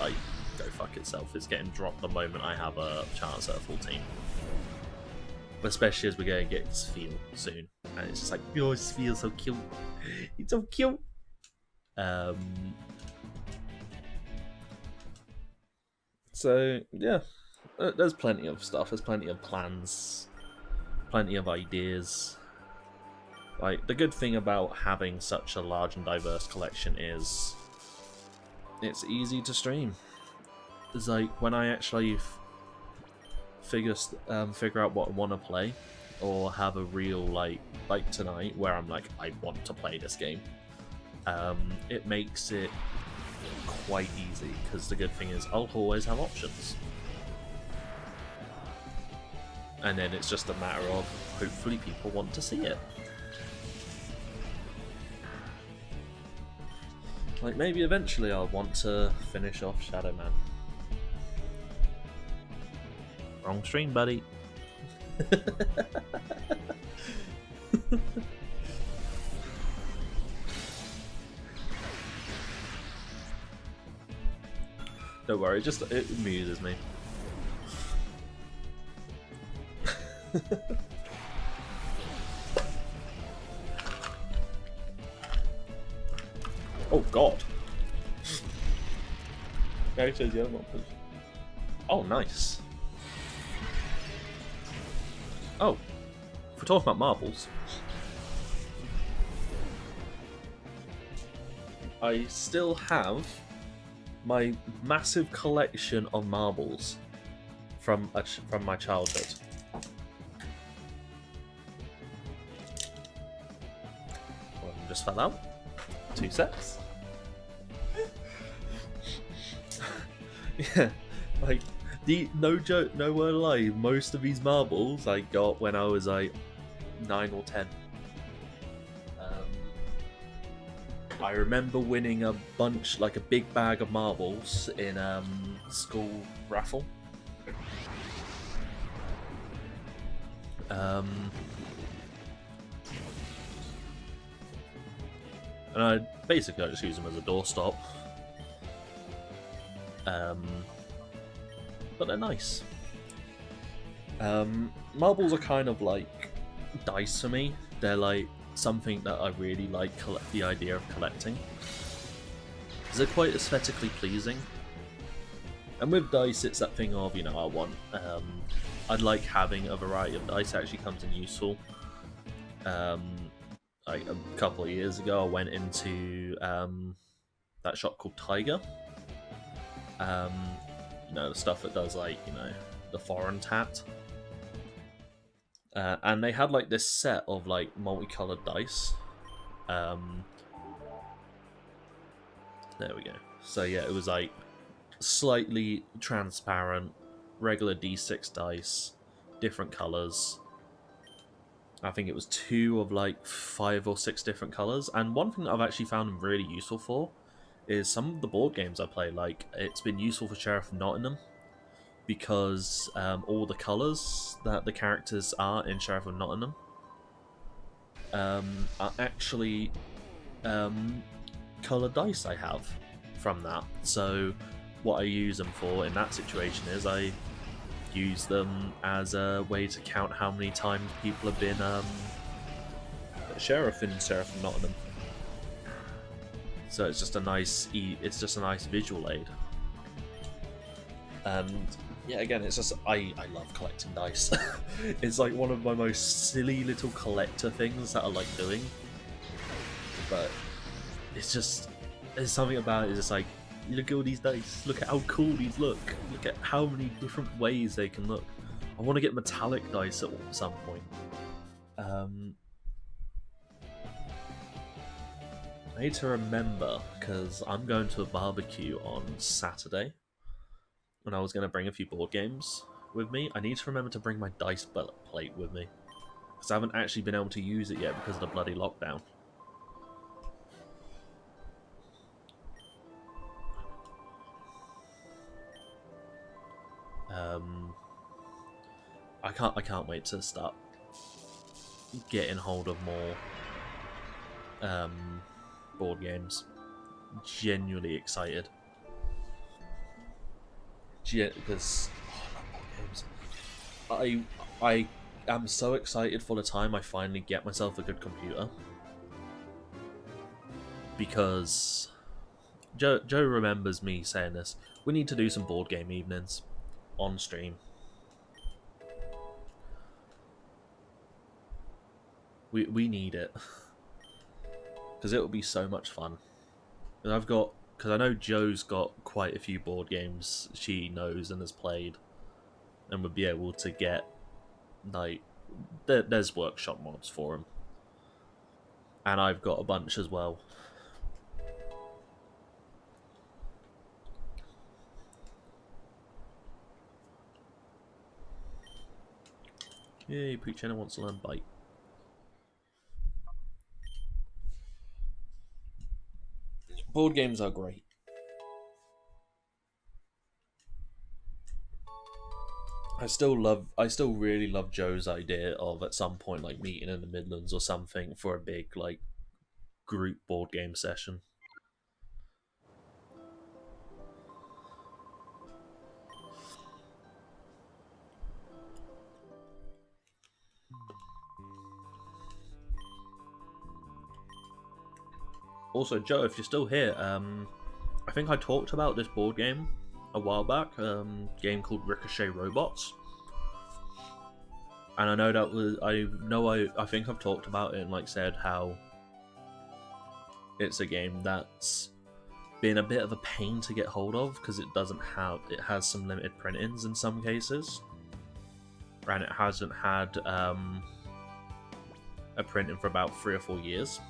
like go fuck itself. It's getting dropped the moment I have a chance at a full team. Especially as we're going to get Sphere soon. And it's just like, oh, Sphere's so cute. It's so cute. So, yeah. There's plenty of stuff. There's plenty of plans. Plenty of ideas. Like, the good thing about having such a large and diverse collection is it's easy to stream. It's like, when I actually figure out what I want to play, or have a real, like tonight, where I'm like, I want to play this game, it makes it quite easy, because the good thing is I'll always have options. And then it's just a matter of, hopefully people want to see it. Like, maybe eventually I'll want to finish off Shadow Man. Wrong stream, buddy. Don't worry, it amuses me. Oh god. Yeah, it says the other one. Oh, nice. Oh, if we're talking about marbles, I still have my massive collection of marbles from my childhood. One just fell out. 2 sets. Yeah, like no joke, no word lie. Most of these marbles I got when I was like 9 or 10. I remember winning a bunch, like a big bag of marbles in school raffle. And I basically just use them as a doorstop. But they're nice. Marbles are kind of like dice for me. They're like something that I really like the idea of collecting. They're quite aesthetically pleasing. And with dice, it's that thing of, you know, I'd like having a variety of dice that actually comes in useful. Like a couple of years ago, I went into that shop called Tiger. You know, the stuff that does like, you know, the foreign tat. And they had like this set of like multicolored dice. There we go. So yeah, it was like slightly transparent, regular D6 dice, different colors. I think it was 2 of like 5 or 6 different colors. And one thing that I've actually found them really useful for is some of the board games I play. Like, it's been useful for Sheriff of Nottingham because all the colors that the characters are in Sheriff of Nottingham are actually colored dice I have from that. So what I use them for in that situation is I use them as a way to count how many times people have been sheriff in Sheriff of Nottingham. So it's just a nice visual aid. And yeah, again, it's just I love collecting dice. It's like one of my most silly little collector things that I like doing. But it's just, there's something about it. It's just like, look at all these dice. Look at how cool these look. Look at how many different ways they can look. I want to get metallic dice at some point. I need to remember, because I'm going to a barbecue on Saturday, and I was going to bring a few board games with me. I need to remember to bring my dice plate with me, because I haven't actually been able to use it yet because of the bloody lockdown. I can't wait to start getting hold of more board games. Genuinely excited. Because I love board games. I am so excited for the time I finally get myself a good computer. Because Joe remembers me saying this. We need to do some board game evenings on stream. We need it. Because it will be so much fun. Because I know Joe's got quite a few board games she knows and has played, and would be able to get, like, there's workshop mods for him, and I've got a bunch as well. Yay, Puchena wants to learn Bite. Board games are great. I still really love Joe's idea of at some point like meeting in the Midlands or something for a big like group board game session. Also, Joe, if you're still here, I think I talked about this board game a while back. Game called Ricochet Robots. And I know that was I think I've talked about it and like said how it's a game that's been a bit of a pain to get hold of because it has some limited printings in some cases, and it hasn't had a printing for about 3 or 4 years.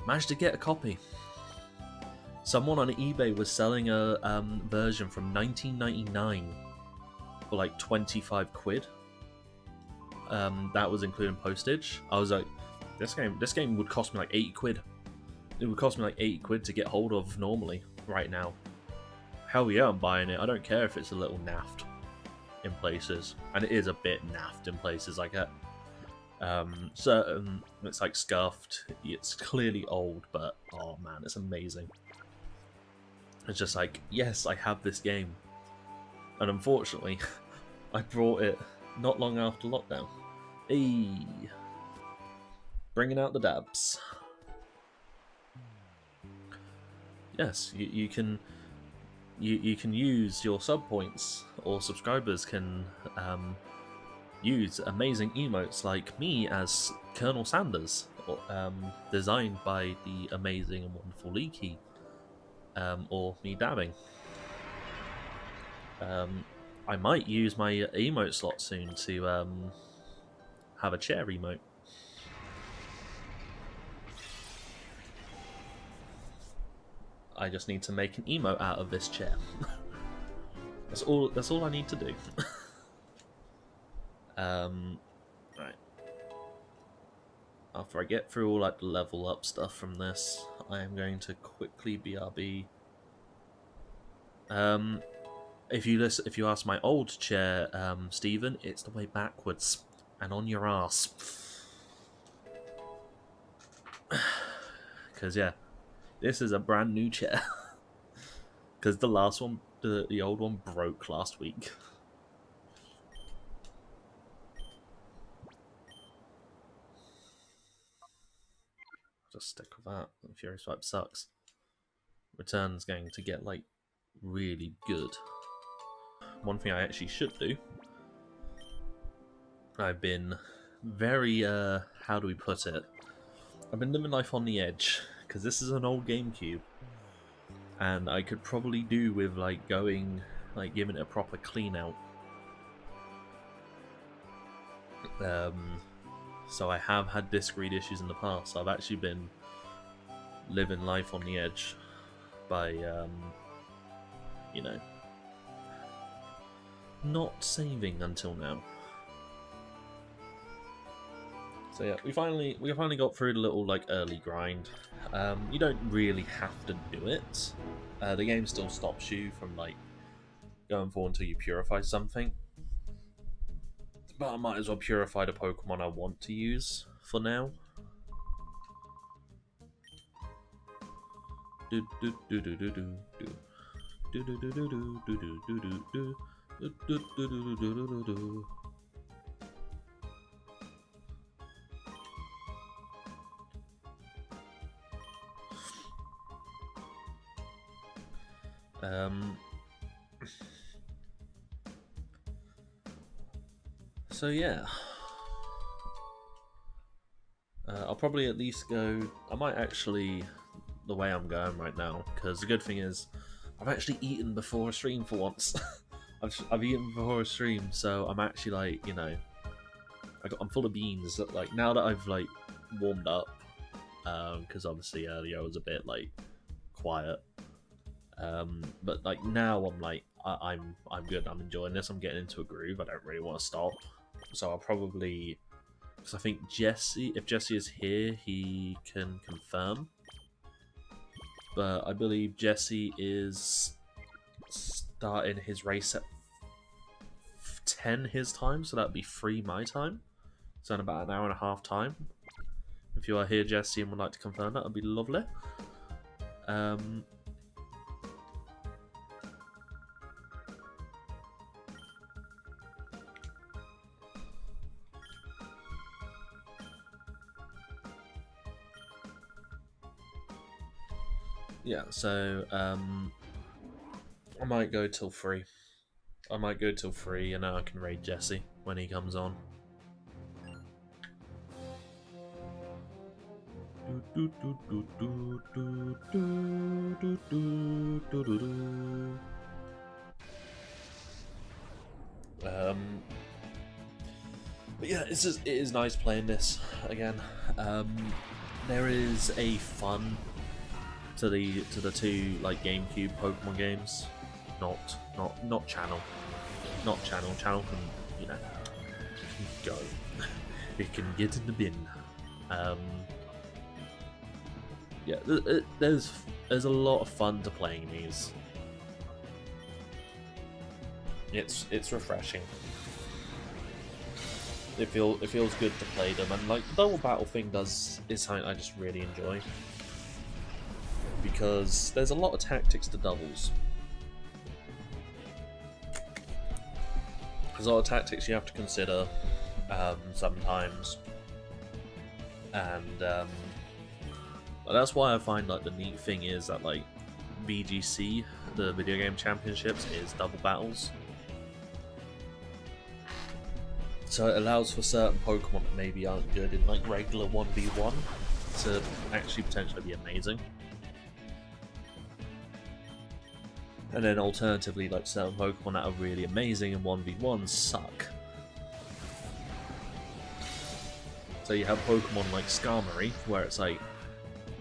Managed to get a copy. Someone on eBay was selling a version from 1999 for like 25 quid. That was including postage. I was like, this game would cost me like 80 quid. It would cost me like 80 quid to get hold of normally right now. Hell yeah, I'm buying it. I don't care if it's a little naffed in places, and it is a bit naffed in places like that. It's like scuffed. It's clearly old, but oh man, it's amazing. It's just like, yes, I have this game, and unfortunately, I brought it not long after lockdown. Hey, bringing out the dabs. Yes, you can use your sub points, or subscribers can use amazing emotes like me as Colonel Sanders, designed by the amazing and wonderful Leaky, or me dabbing. I might use my emote slot soon to have a chair emote. I just need to make an emote out of this chair. That's all I need to do. Right. After I get through all like the level up stuff from this, I am going to quickly BRB. If you ask my old chair, Stephen, it's the way backwards and on your ass. Because yeah, this is a brand new chair. Because the last one, the old one, broke last week. Just stick with that. Fury Swipe sucks. Return's going to get like really good. One thing I actually should do. I've been very how do we put it? I've been living life on the edge because this is an old GameCube, and I could probably do with like giving it a proper clean out. So I have had disc read issues in the past. So I've actually been living life on the edge by, you know, not saving until now. So yeah, we finally got through the little like early grind. You don't really have to do it. The game still stops you from like going forward until you purify something. But I might as well purify the Pokemon I want to use for now. So yeah, I'll probably at least go. I might actually, the way I'm going right now, because the good thing is, I've actually eaten before a stream for once. I've eaten before a stream, so I'm actually like, you know, I'm full of beans. Like now that I've like warmed up, because obviously earlier I was a bit like quiet. But like now I'm like I'm good. I'm enjoying this. I'm getting into a groove. I don't really want to stop. So I'll probably, because I think if Jesse is here, he can confirm. But I believe Jesse is starting his race at 10 his time, so that'd be 3 my time. So in about an hour and a half time. If you are here, Jesse, and would like to confirm that, would be lovely. yeah, so I might go till 3. I might go till 3, and then I can raid Jesse when he comes on. But yeah, it is nice playing this again. There is a fun to the two like GameCube Pokemon games, not Channel. Channel can, you know, go. It can get in the bin. Yeah, there's a lot of fun to playing these. It's refreshing. It feels good to play them, and like the double battle thing is something I just really enjoy, because there's a lot of tactics to doubles. There's a lot of tactics you have to consider sometimes, and that's why I find like the neat thing is that like VGC, the Video Game Championships, is double battles. So it allows for certain Pokemon that maybe aren't good in like regular 1v1 to actually potentially be amazing. And then alternatively, like certain Pokemon that are really amazing in 1v1 suck. So you have Pokemon like Skarmory, where it's like,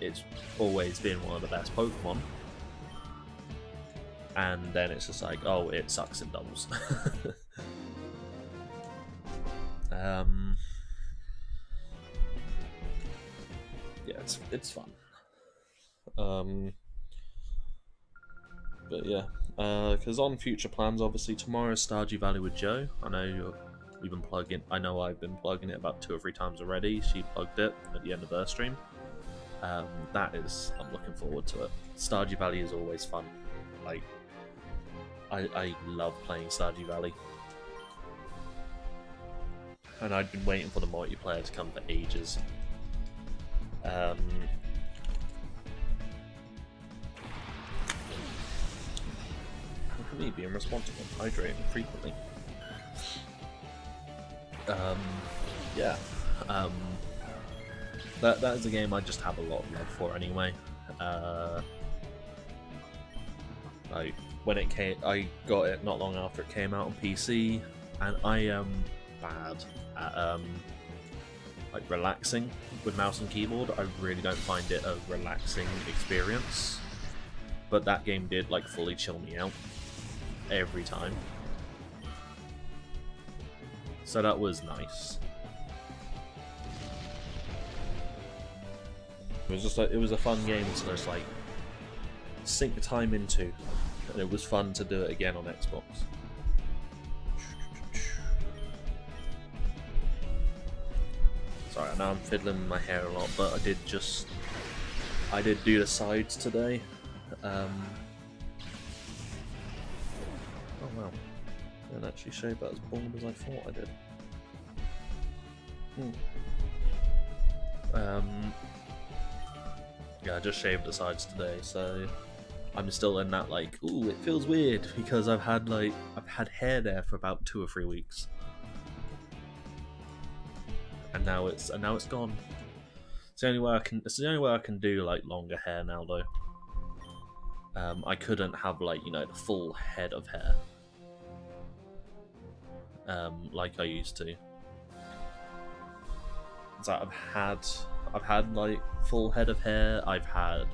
it's always been one of the best Pokemon. And then it's just like, oh, it sucks in doubles. Yeah, it's fun. But yeah, because on future plans, obviously tomorrow's Stardew Valley with Joe. I know we've been plugging. I know I've been plugging it about 2 or 3 times already. She plugged it at the end of her stream. I'm looking forward to it. Stardew Valley is always fun. Like, I love playing Stardew Valley. And I'd been waiting for the multiplayer to come for ages. Look at me being responsible, hydrating frequently. Yeah. That is a game I just have a lot of love for anyway. Like when it came, I got it not long after it came out on PC, and I am bad at like relaxing with mouse and keyboard. I really don't find it a relaxing experience, but that game did like fully chill me out every time, so that was nice. It was just like, it was a fun game to just like sink time into, and it was fun to do it again on Xbox. Sorry, I know I'm fiddling with my hair a lot, but I did do the sides today. Oh wow, I didn't actually shave that as bald as I thought I did. Yeah, I just shaved the sides today, so I'm still in that like, ooh, it feels weird because I've had hair there for about 2 or 3 weeks. And now it's gone. It's the only way I can do like longer hair now though. I couldn't have like, you know, the full head of hair like I used to. So I've had like full head of hair. I've had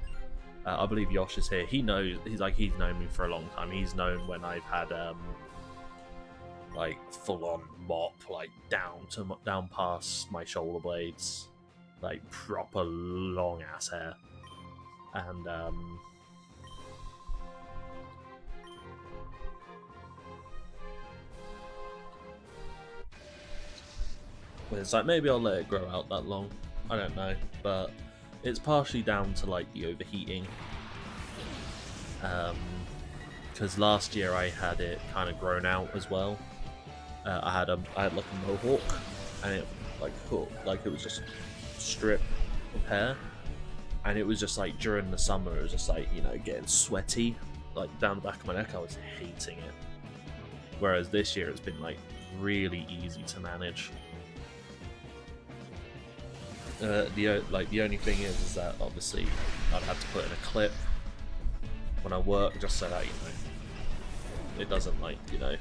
I believe Yosh is here. He knows, he's known me for a long time. He's known when I've had like full-on mop, like down past my shoulder blades, like proper long ass hair, and it's like maybe I'll let it grow out that long. I don't know, but it's partially down to like the overheating. Because last year I had it kind of grown out as well. I had like a mohawk, and it like it was just a strip of hair, and it was just like during the summer, it was just like, you know, getting sweaty, like down the back of my neck. I was hating it. Whereas this year, it's been like really easy to manage. The only thing is that obviously I'd have to put in a clip when I work, just so that, you know, it doesn't, like, you know,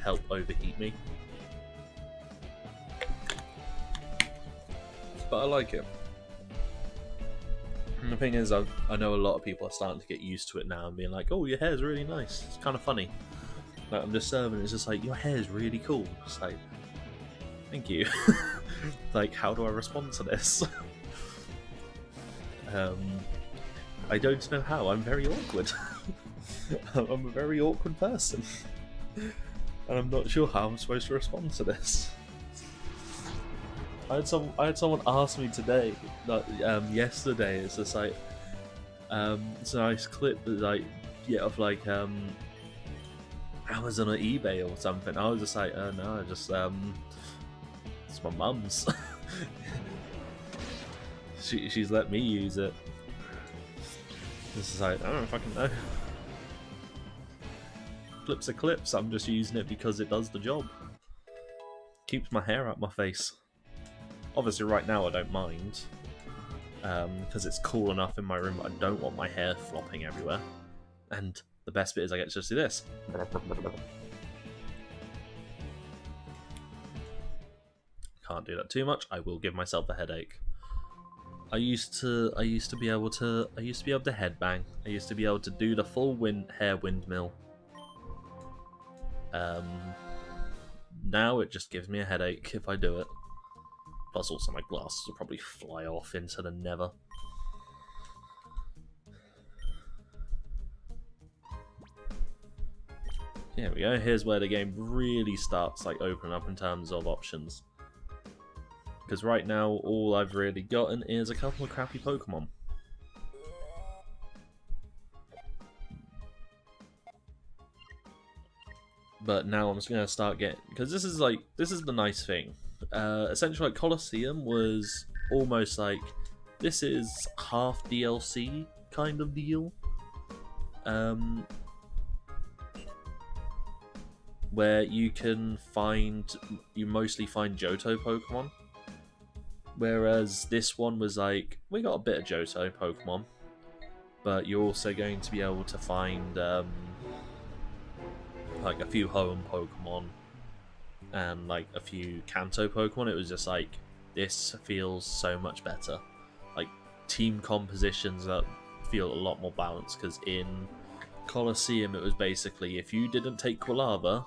help overheat me. But I like it. And the thing is, I know a lot of people are starting to get used to it now and being like, oh, your hair's really nice. It's kind of funny. Like, I'm just serving, it's just like, your hair's really cool. It's like, thank you. Like, how do I respond to this? I don't know how. I'm very awkward. I'm a very awkward person. And I'm not sure how I'm supposed to respond to this. I had someone ask me today, yesterday. It's just like, it's a nice clip that, like, yeah, of like Amazon or eBay or something. I was just like, no, I just it's my mum's. She's let me use it. This is like, I don't know if I can know. Clips are clips. I'm just using it because it does the job. Keeps my hair out my face. Obviously, right now I don't mind, because it's cool enough in my room. I don't want my hair flopping everywhere. And the best bit is I get to just do this. Can't do that too much. I will give myself a headache. I used to be able to headbang. I used to be able to do the full hair windmill. Now it just gives me a headache if I do it. Plus, also my glasses will probably fly off into the nether. Here we go. Here's where the game really starts, like, opening up in terms of options. Because right now, all I've really gotten is a couple of crappy Pokemon. But now I'm just going to start getting... Because this is the nice thing. Essentially, like, Colosseum was almost like... This is half DLC kind of deal. Where you mostly find Johto Pokemon. Whereas this one was like, we got a bit of Johto Pokemon, but you're also going to be able to find like a few Hoenn Pokemon and like a few Kanto Pokemon. It was just like, this feels so much better. Like, team compositions that feel a lot more balanced, because in Colosseum it was basically, if you didn't take Quilava,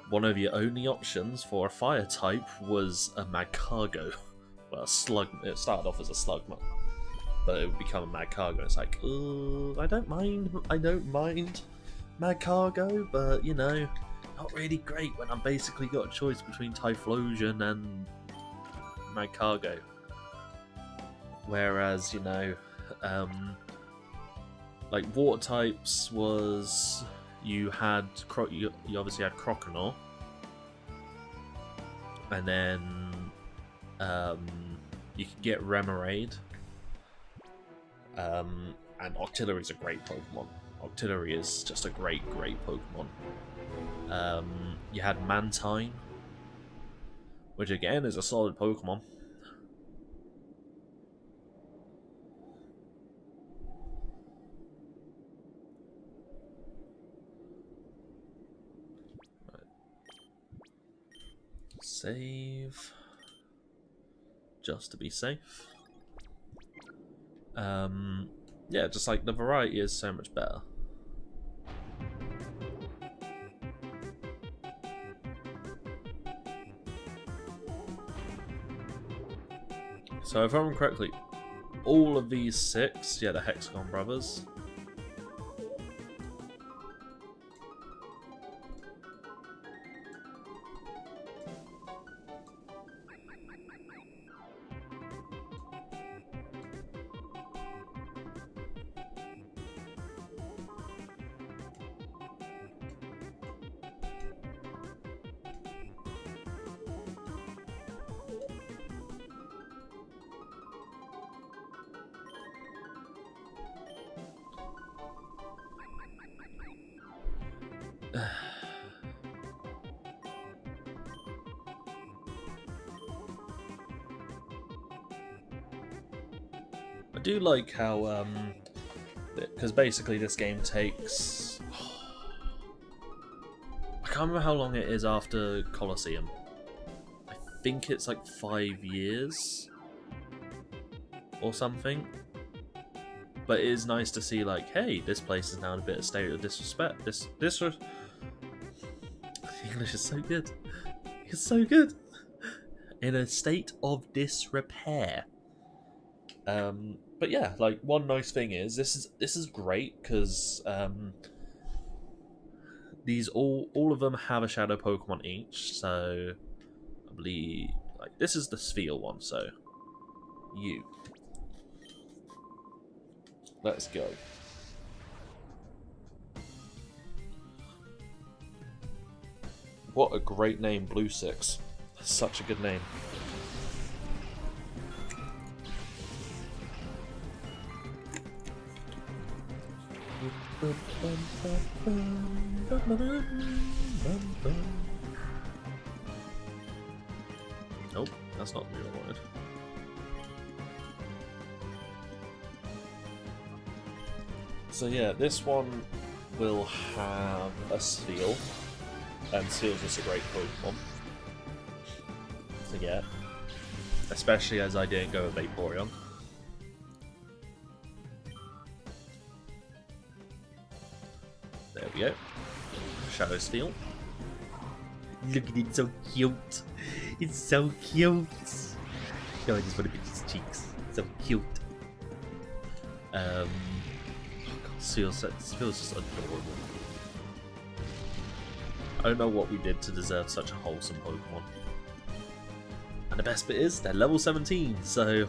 one of your only options for a fire type was a Magcargo. Well, a slug. It started off as a Slugma, but it would become a Magcargo. It's like, I don't mind Magcargo, but, you know, not really great when I've basically got a choice between Typhlosion and Magcargo. Whereas, you know, like, water types was... You obviously had Croconaw, and then you could get Remoraid, and Octillery is a great Pokemon. Octillery is just a great Pokemon. You had Mantine, which again is a solid Pokemon. Save, just to be safe. Yeah, just like the variety is so much better. So if I remember correctly, all of these 6, yeah, the Hexagon brothers, I do like how, because basically this game takes... I can't remember how long it is after Colosseum. I think it's like 5 years or something. But it is nice to see, like, hey, this place is now in a bit of state of disrespect. English is so good. It's so good. In a state of disrepair. But yeah, like, one nice thing is this is great because these all of them have a shadow Pokemon each. So I believe like this is the Sphere one. So you. Let's go. What a great name, Blue Six. Such a good name. Nope, that's not the move I wanted. So yeah, this one will have a Steel, and Steel's just a great Pokemon to get, especially as I didn't go with Vaporeon. There we go. Shadow Steel. Look at it, so cute. It's so cute. Oh, I just want to pinch his cheeks. So cute. Oh God, feels just adorable. I don't know what we did to deserve such a wholesome Pokemon. And the best bit is, they're level 17, so...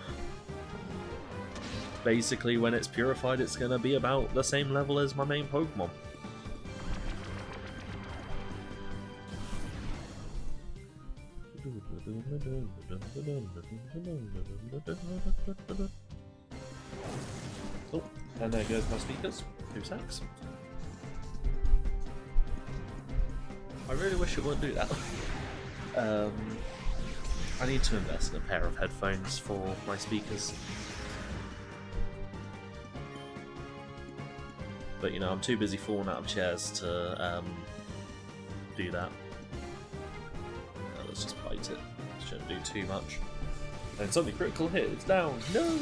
basically, when it's purified, it's going to be about the same level as my main Pokemon. Oh, and there goes my speakers. 2 secs. I really wish it wouldn't do that. I need to invest in a pair of headphones for my speakers. But you know, I'm too busy falling out of chairs to do that. Let's just bite it. Shouldn't do too much. And suddenly critical hit, it's down. No!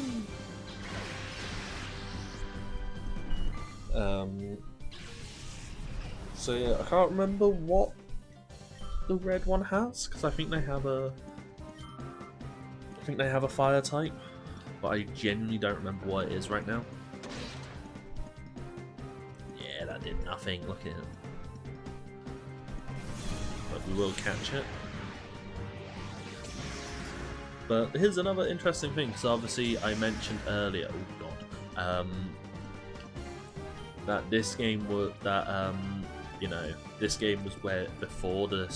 So yeah, I can't remember what the red one has, because I think they have a fire type, but I genuinely don't remember what it is right now. Yeah, that did nothing, look at it. But we will catch it. But here's another interesting thing, because obviously I mentioned earlier, oh god, that this game was you know, this game was where before the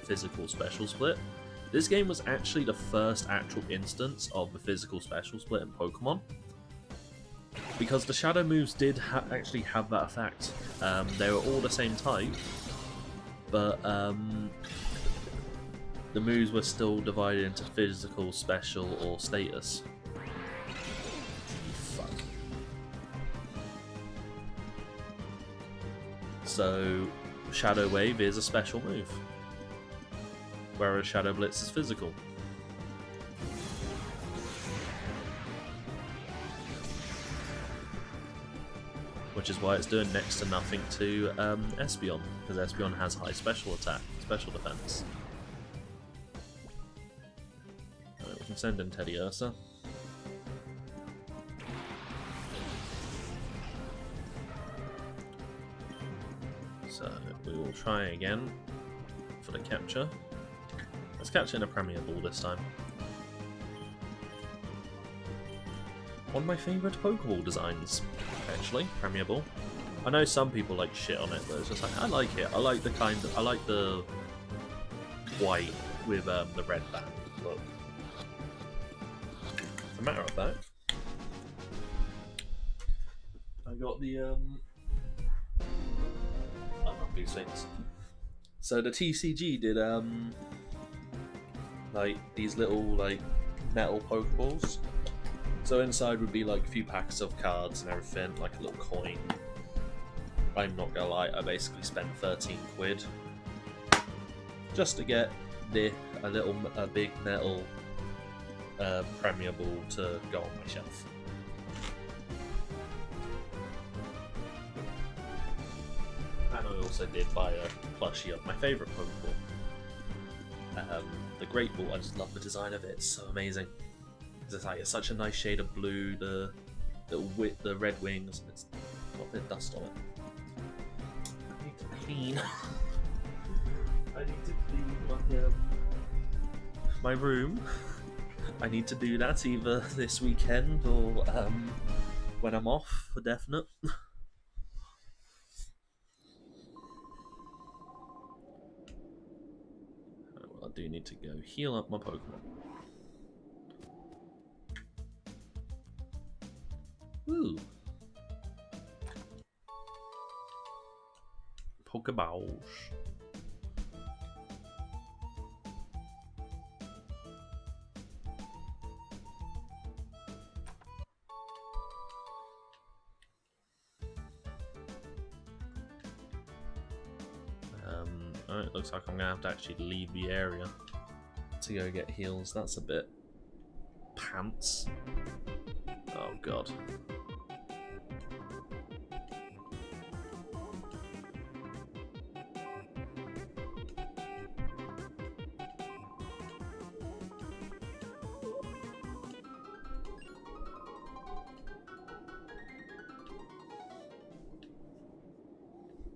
physical special split. This game was actually the first actual instance of the physical special split in Pokemon, because the shadow moves did actually have that effect. They were all the same type, but the moves were still divided into physical, special, or status. Fuck. So, Shadow Wave is a special move, whereas Shadow Blitz is physical. Which is why it's doing next to nothing to Espeon, because Espeon has high special attack, special defense. Right, we can send in Teddy Ursa. So we will try again for the capture. Let's catch it in a Premier Ball this time. One of my favourite Pokeball designs, actually, Premier Ball. I know some people like shit on it, but it's just like, I like it. I like the white with the red band look. As a matter of fact, I got the these things. So the TCG did like these little like metal Pokeballs. So inside would be like a few packs of cards and everything, like a little coin. I'm not gonna lie, I basically spent 13 quid just to get a big metal Premier Ball to go on my shelf. And I also did buy a plushie of my favourite Pokeball. The Great Ball, I just love the design of it, it's so amazing. It's such a nice shade of blue, the red wings, and it's got a bit of dust on it. I need to clean. I need to clean my room. I need to do that either this weekend or when I'm off for definite. I do need to go heal up my Pokemon. Ooh. Pokeballs. It looks like I'm gonna have to actually leave the area to go get heals. That's a bit pants. Oh god.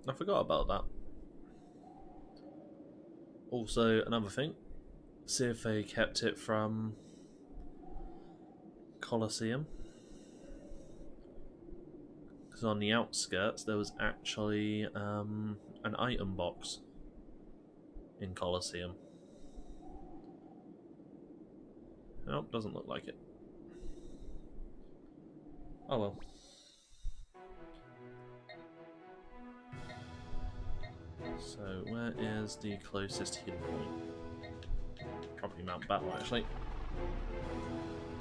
I forgot about that. Also, another thing, see if they kept it from Colosseum. Because on the outskirts there was actually an item box in Colosseum. Nope, doesn't look like it. Oh well. So where is the closest heal point? Probably Mount Battle actually.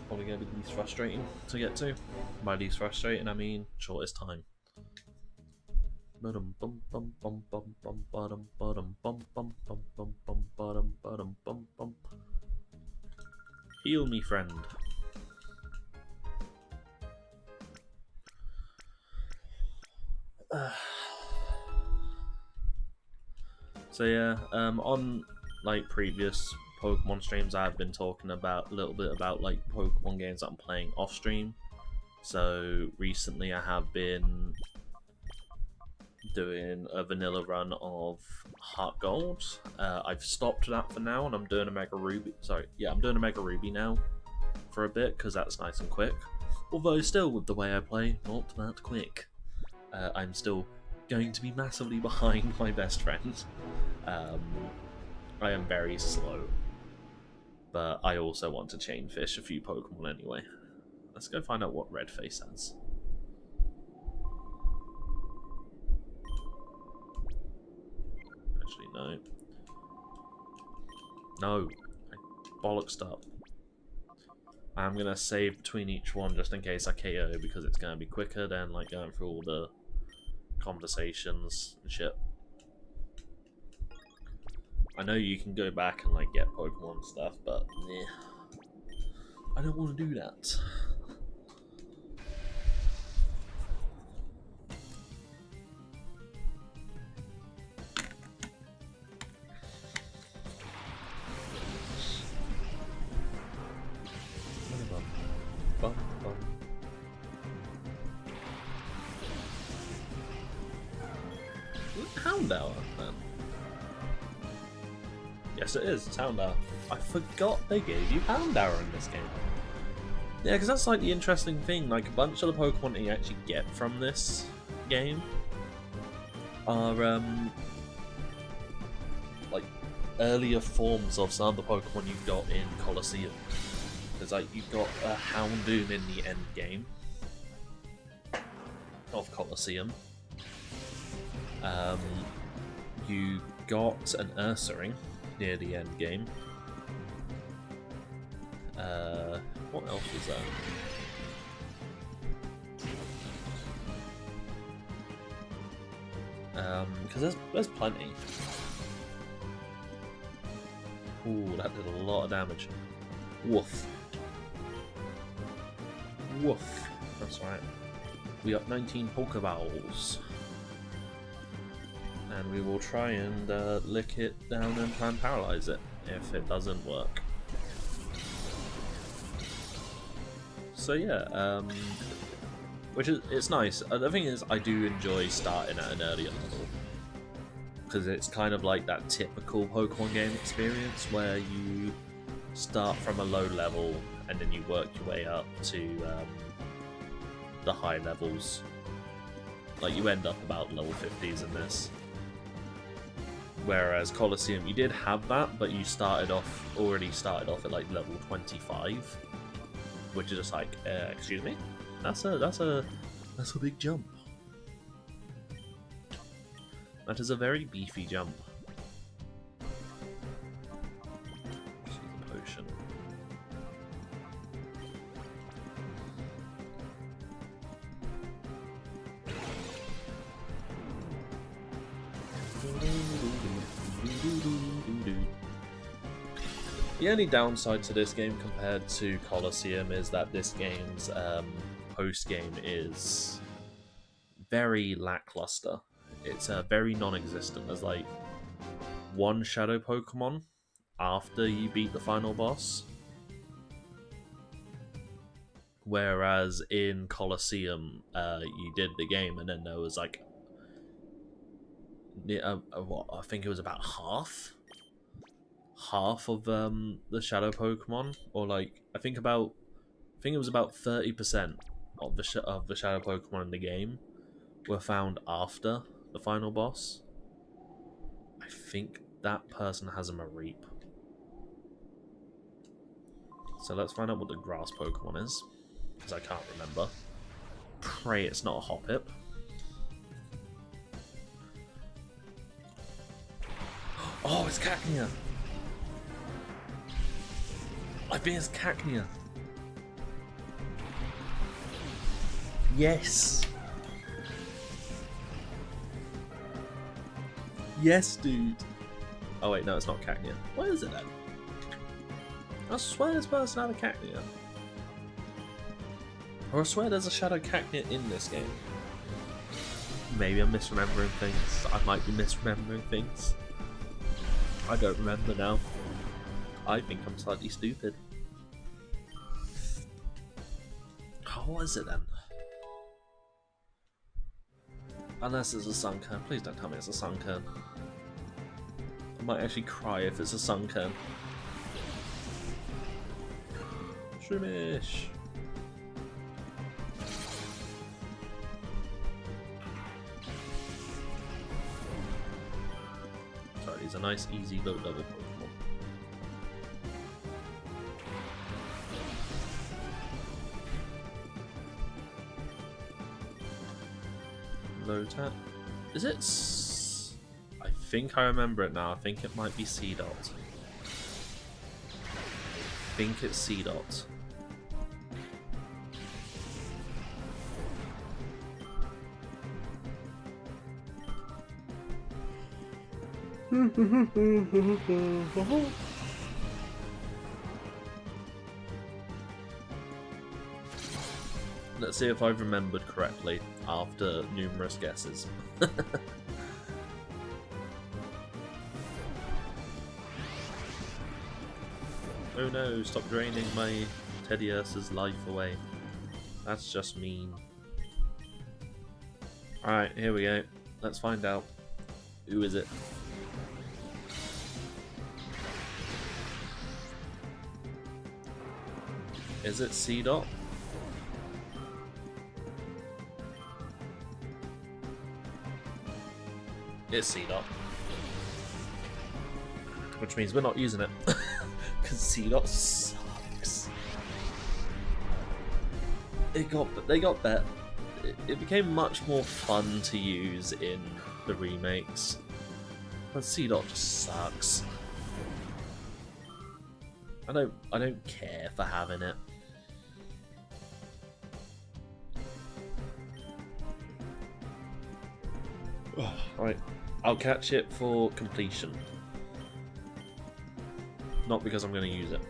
Probably going to be least frustrating to get to. By least frustrating I mean shortest time. Heal me, friend. So yeah, on like previous Pokemon streams, I've been talking about a little bit about like Pokemon games that I'm playing off stream. So recently, I have been doing a vanilla run of Heart Gold. I've stopped that for now, and I'm doing a Mega Ruby. Sorry, yeah, I'm doing a Mega Ruby now for a bit because that's nice and quick. Although still, with the way I play, not that quick. I'm still going to be massively behind my best friend. I am very slow, but I also want to chain fish a few Pokemon anyway. Let's go find out what Redface has. Actually, no. No, I bollocksed up. I'm gonna save between each one just in case I KO because it's gonna be quicker than like going through all the conversations and shit. I know you can go back and like get Pokemon and stuff, but yeah, I don't want to do that. Houndour, man. Yes, it is. It's Houndour. I forgot they gave you Houndour in this game. Yeah, because that's like the interesting thing. Like a bunch of the Pokemon that you actually get from this game are like earlier forms of some of the Pokemon you got in Colosseum. Because like you got a Houndoom in the end game of Colosseum. you got an Ursaring near the end game. What else was there? Because there's plenty. Ooh, that did a lot of damage. Woof. Woof. That's right. We got 19 Pokeballs. And we will try and lick it down and try and paralyze it if it doesn't work. So yeah, which is, it's nice. The thing is, I do enjoy starting at an earlier level, because it's kind of like that typical Pokemon game experience where you start from a low level and then you work your way up to the high levels. Like, you end up about level 50s in this. Whereas Colosseum, you did have that, but you already started off at like level 25. Which is just like, excuse me? That's a big jump. That is a very beefy jump. See the potion. The only downside to this game compared to Colosseum is that this game's post-game is very lackluster. It's very non-existent. There's like one Shadow Pokemon after you beat the final boss. Whereas in Colosseum, you did the game and then there was like, what, I think it was about half of the Shadow Pokemon, or like I think it was about 30% of the Shadow Pokemon in the game were found after the final boss. I think that person has a Mareep. So let's find out what the grass Pokemon is, because I can't remember. Pray it's not a Hoppip. Oh, it's Cacnea! I think it's Cacnea. Yes! Yes, dude! Oh wait, no, it's not Cacnea. What is it then? I swear this person had a Cacnea. Or I swear there's a Shadow Cacnea in this game. Maybe I'm misremembering things. I might be misremembering things. I don't remember now. I think I'm slightly stupid. What was it then? Unless it's a Sunkern. Please don't tell me it's a Sunkern. I might actually cry if it's a Sunkern. Shroomish! Sorry, he's a nice, easy low level Pokemon. Low tap. Is it? I think I remember it now. I think it might be C-Dot. I think it's C-Dot. Let's see if I've remembered correctly after numerous guesses. Oh no, stop draining my Teddy Ursa's life away. That's just mean. Alright, here we go. Let's find out. Who is it? Is it C-Dot? It's C-Dot. Which means we're not using it. Because C-Dot sucks. They got better. It became much more fun to use in the remakes. But Seedot just sucks. I don't care for having it. Right, I'll catch it for completion. Not because I'm going to use it.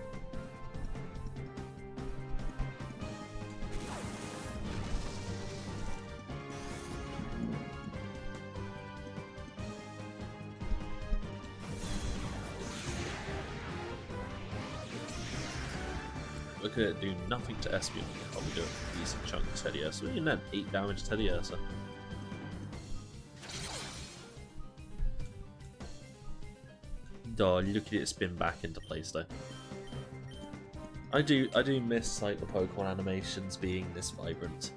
Look at it do nothing to Espeon. Probably do a decent chunk to Teddiursa. What do you mean 8 damage to Teddiursa? Oh, look at it spin back into place though. I do miss like the Pokemon animations being this vibrant.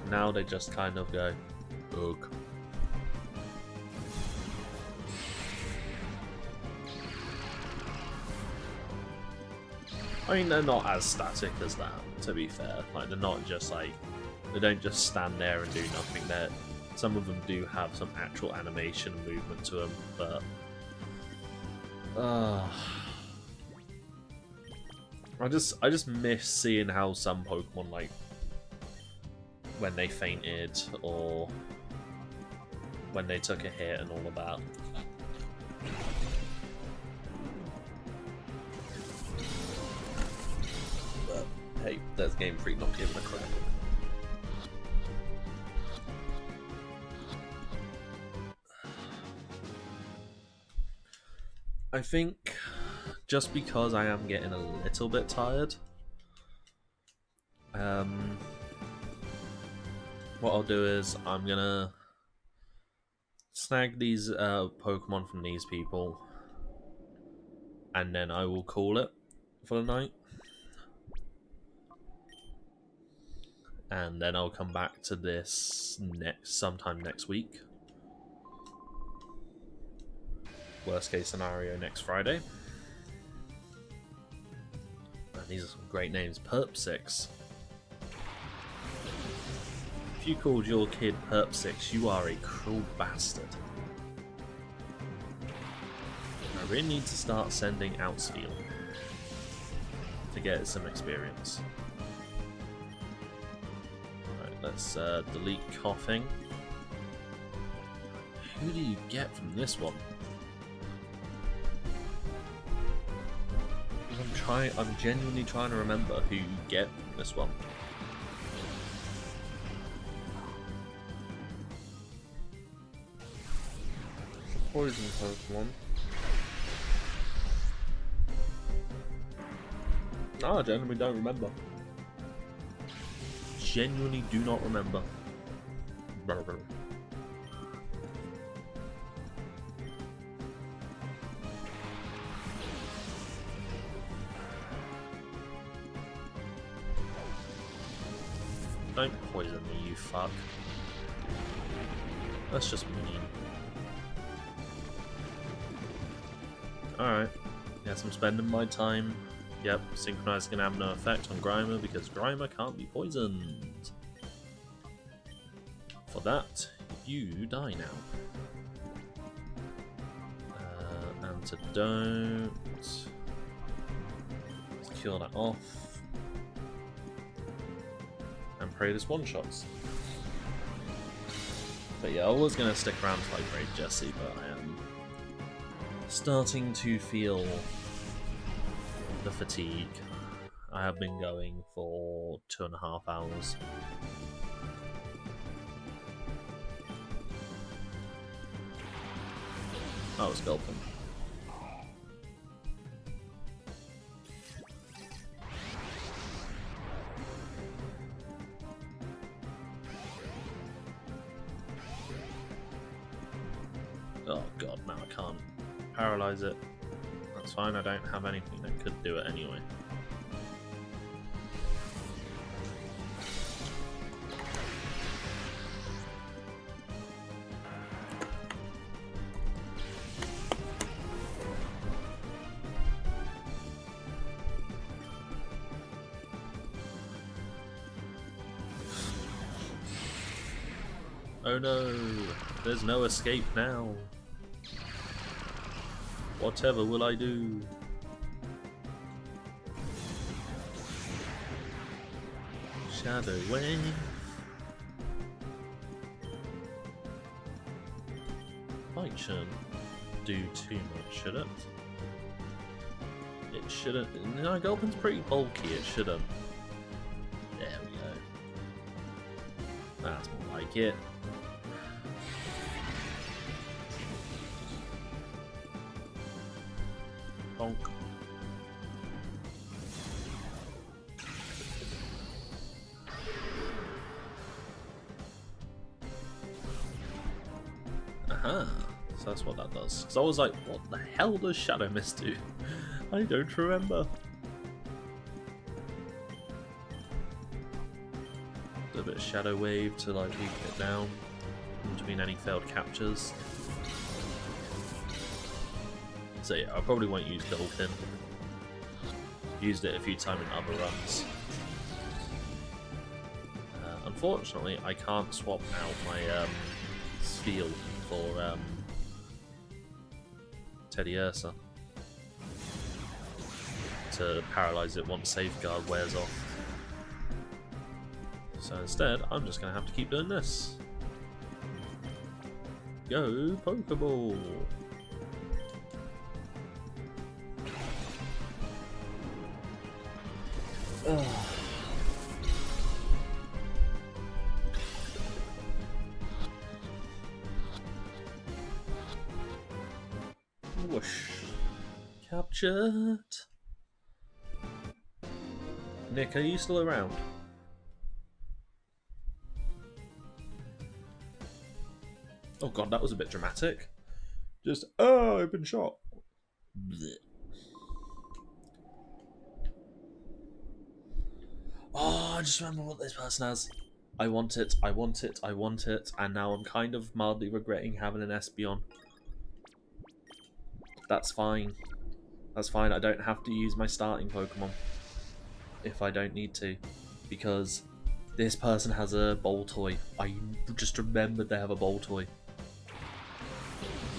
Now they just kind of go, ugh. I mean, they're not as static as that, to be fair. Like, they're not just like, they don't just stand there and do nothing. Some of them do have some actual animation and movement to them, but I just miss seeing how some Pokemon, like when they fainted or when they took a hit and all of that. But hey, there's Game Freak not giving a crap. I think just because I am getting a little bit tired, what I'll do is I'm gonna snag these Pokemon from these people, and then I will call it for the night, and then I'll come back to this sometime next week. Worst case scenario, next Friday. And these are some great names. Perp6. If you called your kid Perp6, you are a cruel bastard. I really need to start sending Outsteel to get some experience. Alright, let's delete coughing. Who do you get from this one? I'm genuinely trying to remember who you get from this one. Poison Pokemon. No, I genuinely don't remember. Genuinely do not remember. Don't poison me, you fuck. That's just mean. Alright. Yes, I'm spending my time. Yep, Synchronize is going to have no effect on Grimer because Grimer can't be poisoned. For that, you die now. Antidote. Let's kill that off. And pray this one-shots. But yeah, I was going to stick around to like raid Jesse, but I am starting to feel the fatigue. I have been going for 2.5 hours. Oh, it's Gulpin. Oh god, no, I can't paralyze it. That's fine, I don't have anything that could do it anyway. Oh no, there's no escape now. Whatever will I do? Shadow Wave. Might shouldn't do too much, should it? It shouldn't. No, Gulpin's pretty bulky, it shouldn't. There we go. That's more like it. Bonk. Aha, so that's what that does. Because I was like, what the hell does Shadow Mist do? I don't remember. Do a bit of Shadow Wave to like weaken it down in between any failed captures. So yeah, I probably won't use Gulpin. Used it a few times in other runs. Unfortunately, I can't swap out my Spiel for Teddy Ursa to paralyze it once Safeguard wears off. So instead, I'm just going to have to keep doing this. Go Pokeball! Whoosh. Captured. Nick, are you still around? Oh god, that was a bit dramatic. Just, oh, I've been shot. Blech. Oh, I just remember what this person has. I want it, I want it, I want it, and now I'm kind of mildly regretting having an Espeon. That's fine. That's fine, I don't have to use my starting Pokemon if I don't need to, because this person has a Boltoy. I just remembered they have a Boltoy.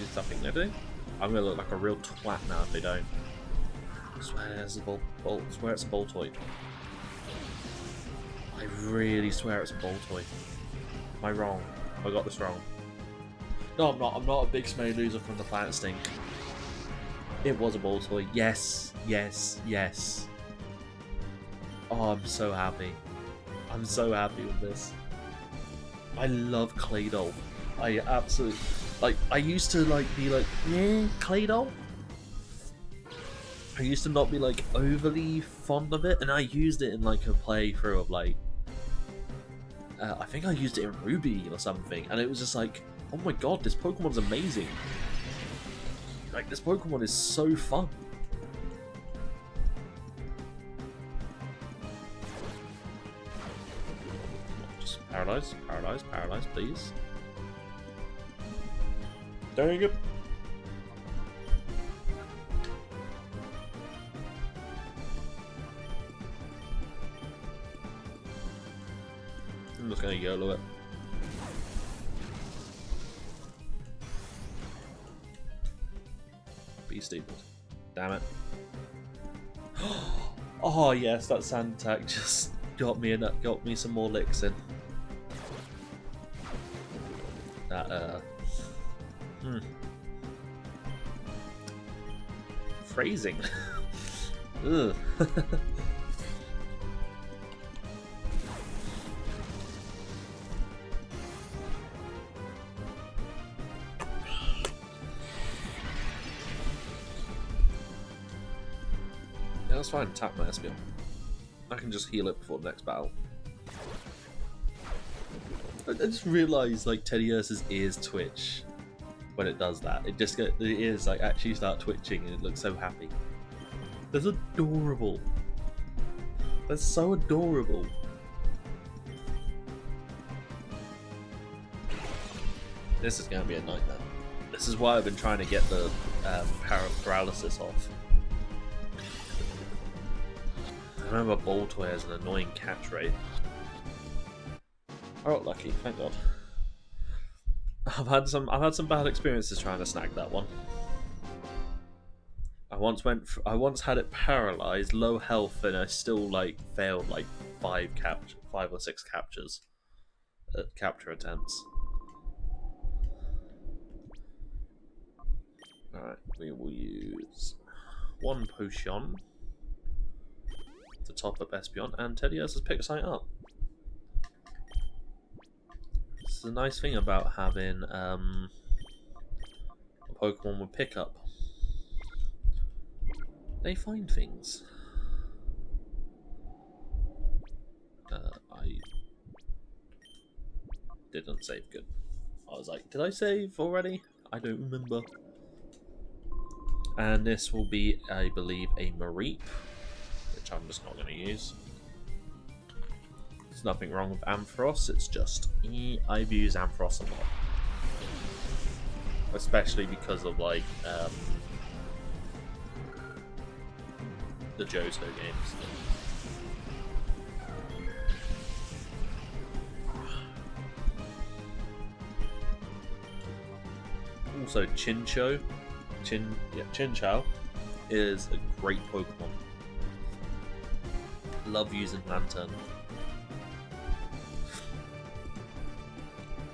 Is something they do? I'm gonna look like a real twat now if they don't. I swear there's a swear it's a Boltoy. I really swear it's a Boltoy. Am I wrong? Have I got this wrong? No, I'm not. I'm not a big Smelly loser from the Planet Stink. It was a Boltoy. Yes, yes, yes. Oh, I'm so happy. I'm so happy with this. I love Claydol. I absolutely... Like, I used to, like, be like, yeah, Claydol? I used to not be, like, overly fond of it, and I used it in, like, a playthrough of, like... I think I used it in Ruby or something, and it was just like, oh my god, this Pokemon's amazing. Like, this Pokemon is so fun. Just paralyze, paralyze, paralyze, please. There you go. I'm just gonna YOLO it. Be stupid. Damn it. Oh yes, that sand attack just got me some more licks in. That phrasing. Ugh. Yeah, that's fine. Tap my Espeon. I can just heal it before the next battle. I just realised, like, Teddy Ursa's ears twitch when it does that. It just the ears like actually start twitching, and it looks so happy. That's adorable. That's so adorable. This is going to be a nightmare. This is why I've been trying to get the paralysis off. I remember Boltoy has an annoying catch rate. Oh, lucky, thank God. I've had some bad experiences trying to snag that one. I once had it paralyzed, low health, and I still like failed like 5 or 6 captures, capture attempts. All right, we will use 1 potion to top up Espeon, and Teddy has picked something up. This is a nice thing about having a Pokemon with pickup. They find things. I didn't save good. I was like, did I save already? I don't remember. And this will be, I believe, a Mareep, which I'm just not going to use. There's nothing wrong with Ampharos, it's just I've used Ampharos a lot. Especially because of like the Johto games. Also Chinchou is a great Pokemon. Love using Lantern.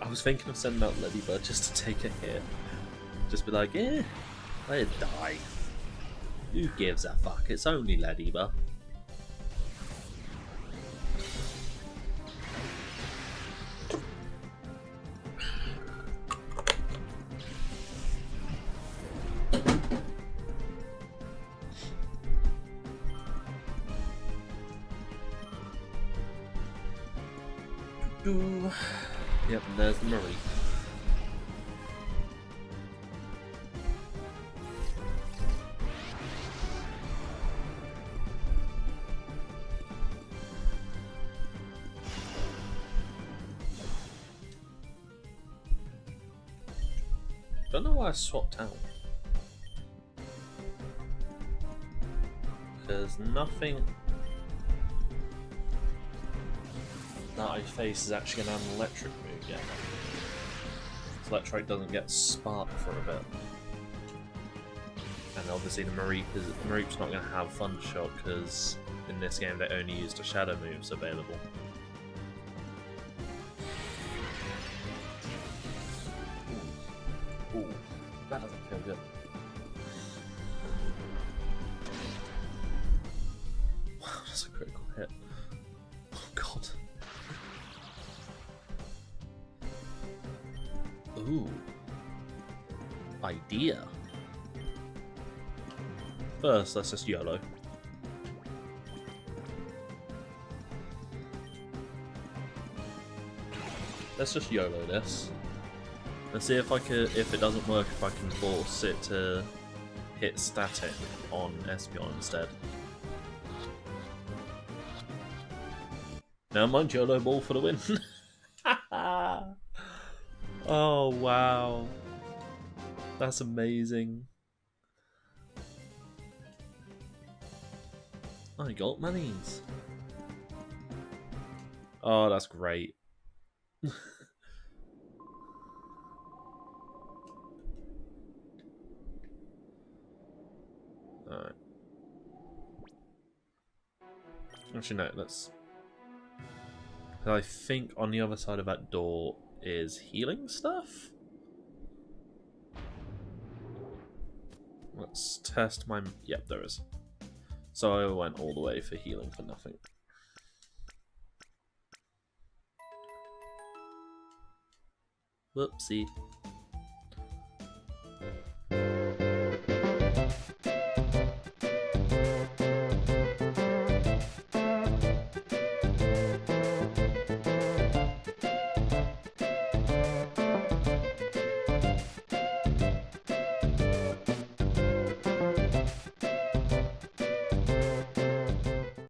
I was thinking of sending out Ladybird just to take a hit. Just be like, let it die. Who gives a fuck? It's only Ladybird. Yep, and there's the Marie. Don't know why I swapped out. Because nothing that I face is actually going to have an electric move yet. So Electrike doesn't get sparked for a bit. And obviously the Mareep's not going to have Thunder Shock because in this game they only use the Shadow moves available. Ooh, that doesn't feel good. Wow, that's a critical hit. Oh god. Ooh. Idea. First, let's just YOLO. Let's just YOLO this. Let's see if it doesn't work, if I can force it to hit static on Espeon instead. Now mind, YOLO ball for the win. Oh wow. That's amazing. I got monies. Oh, that's great. Alright. Actually, no, let's... I think on the other side of that door is healing stuff? Let's test my... Yep, there is. So I went all the way for healing for nothing. Whoopsie.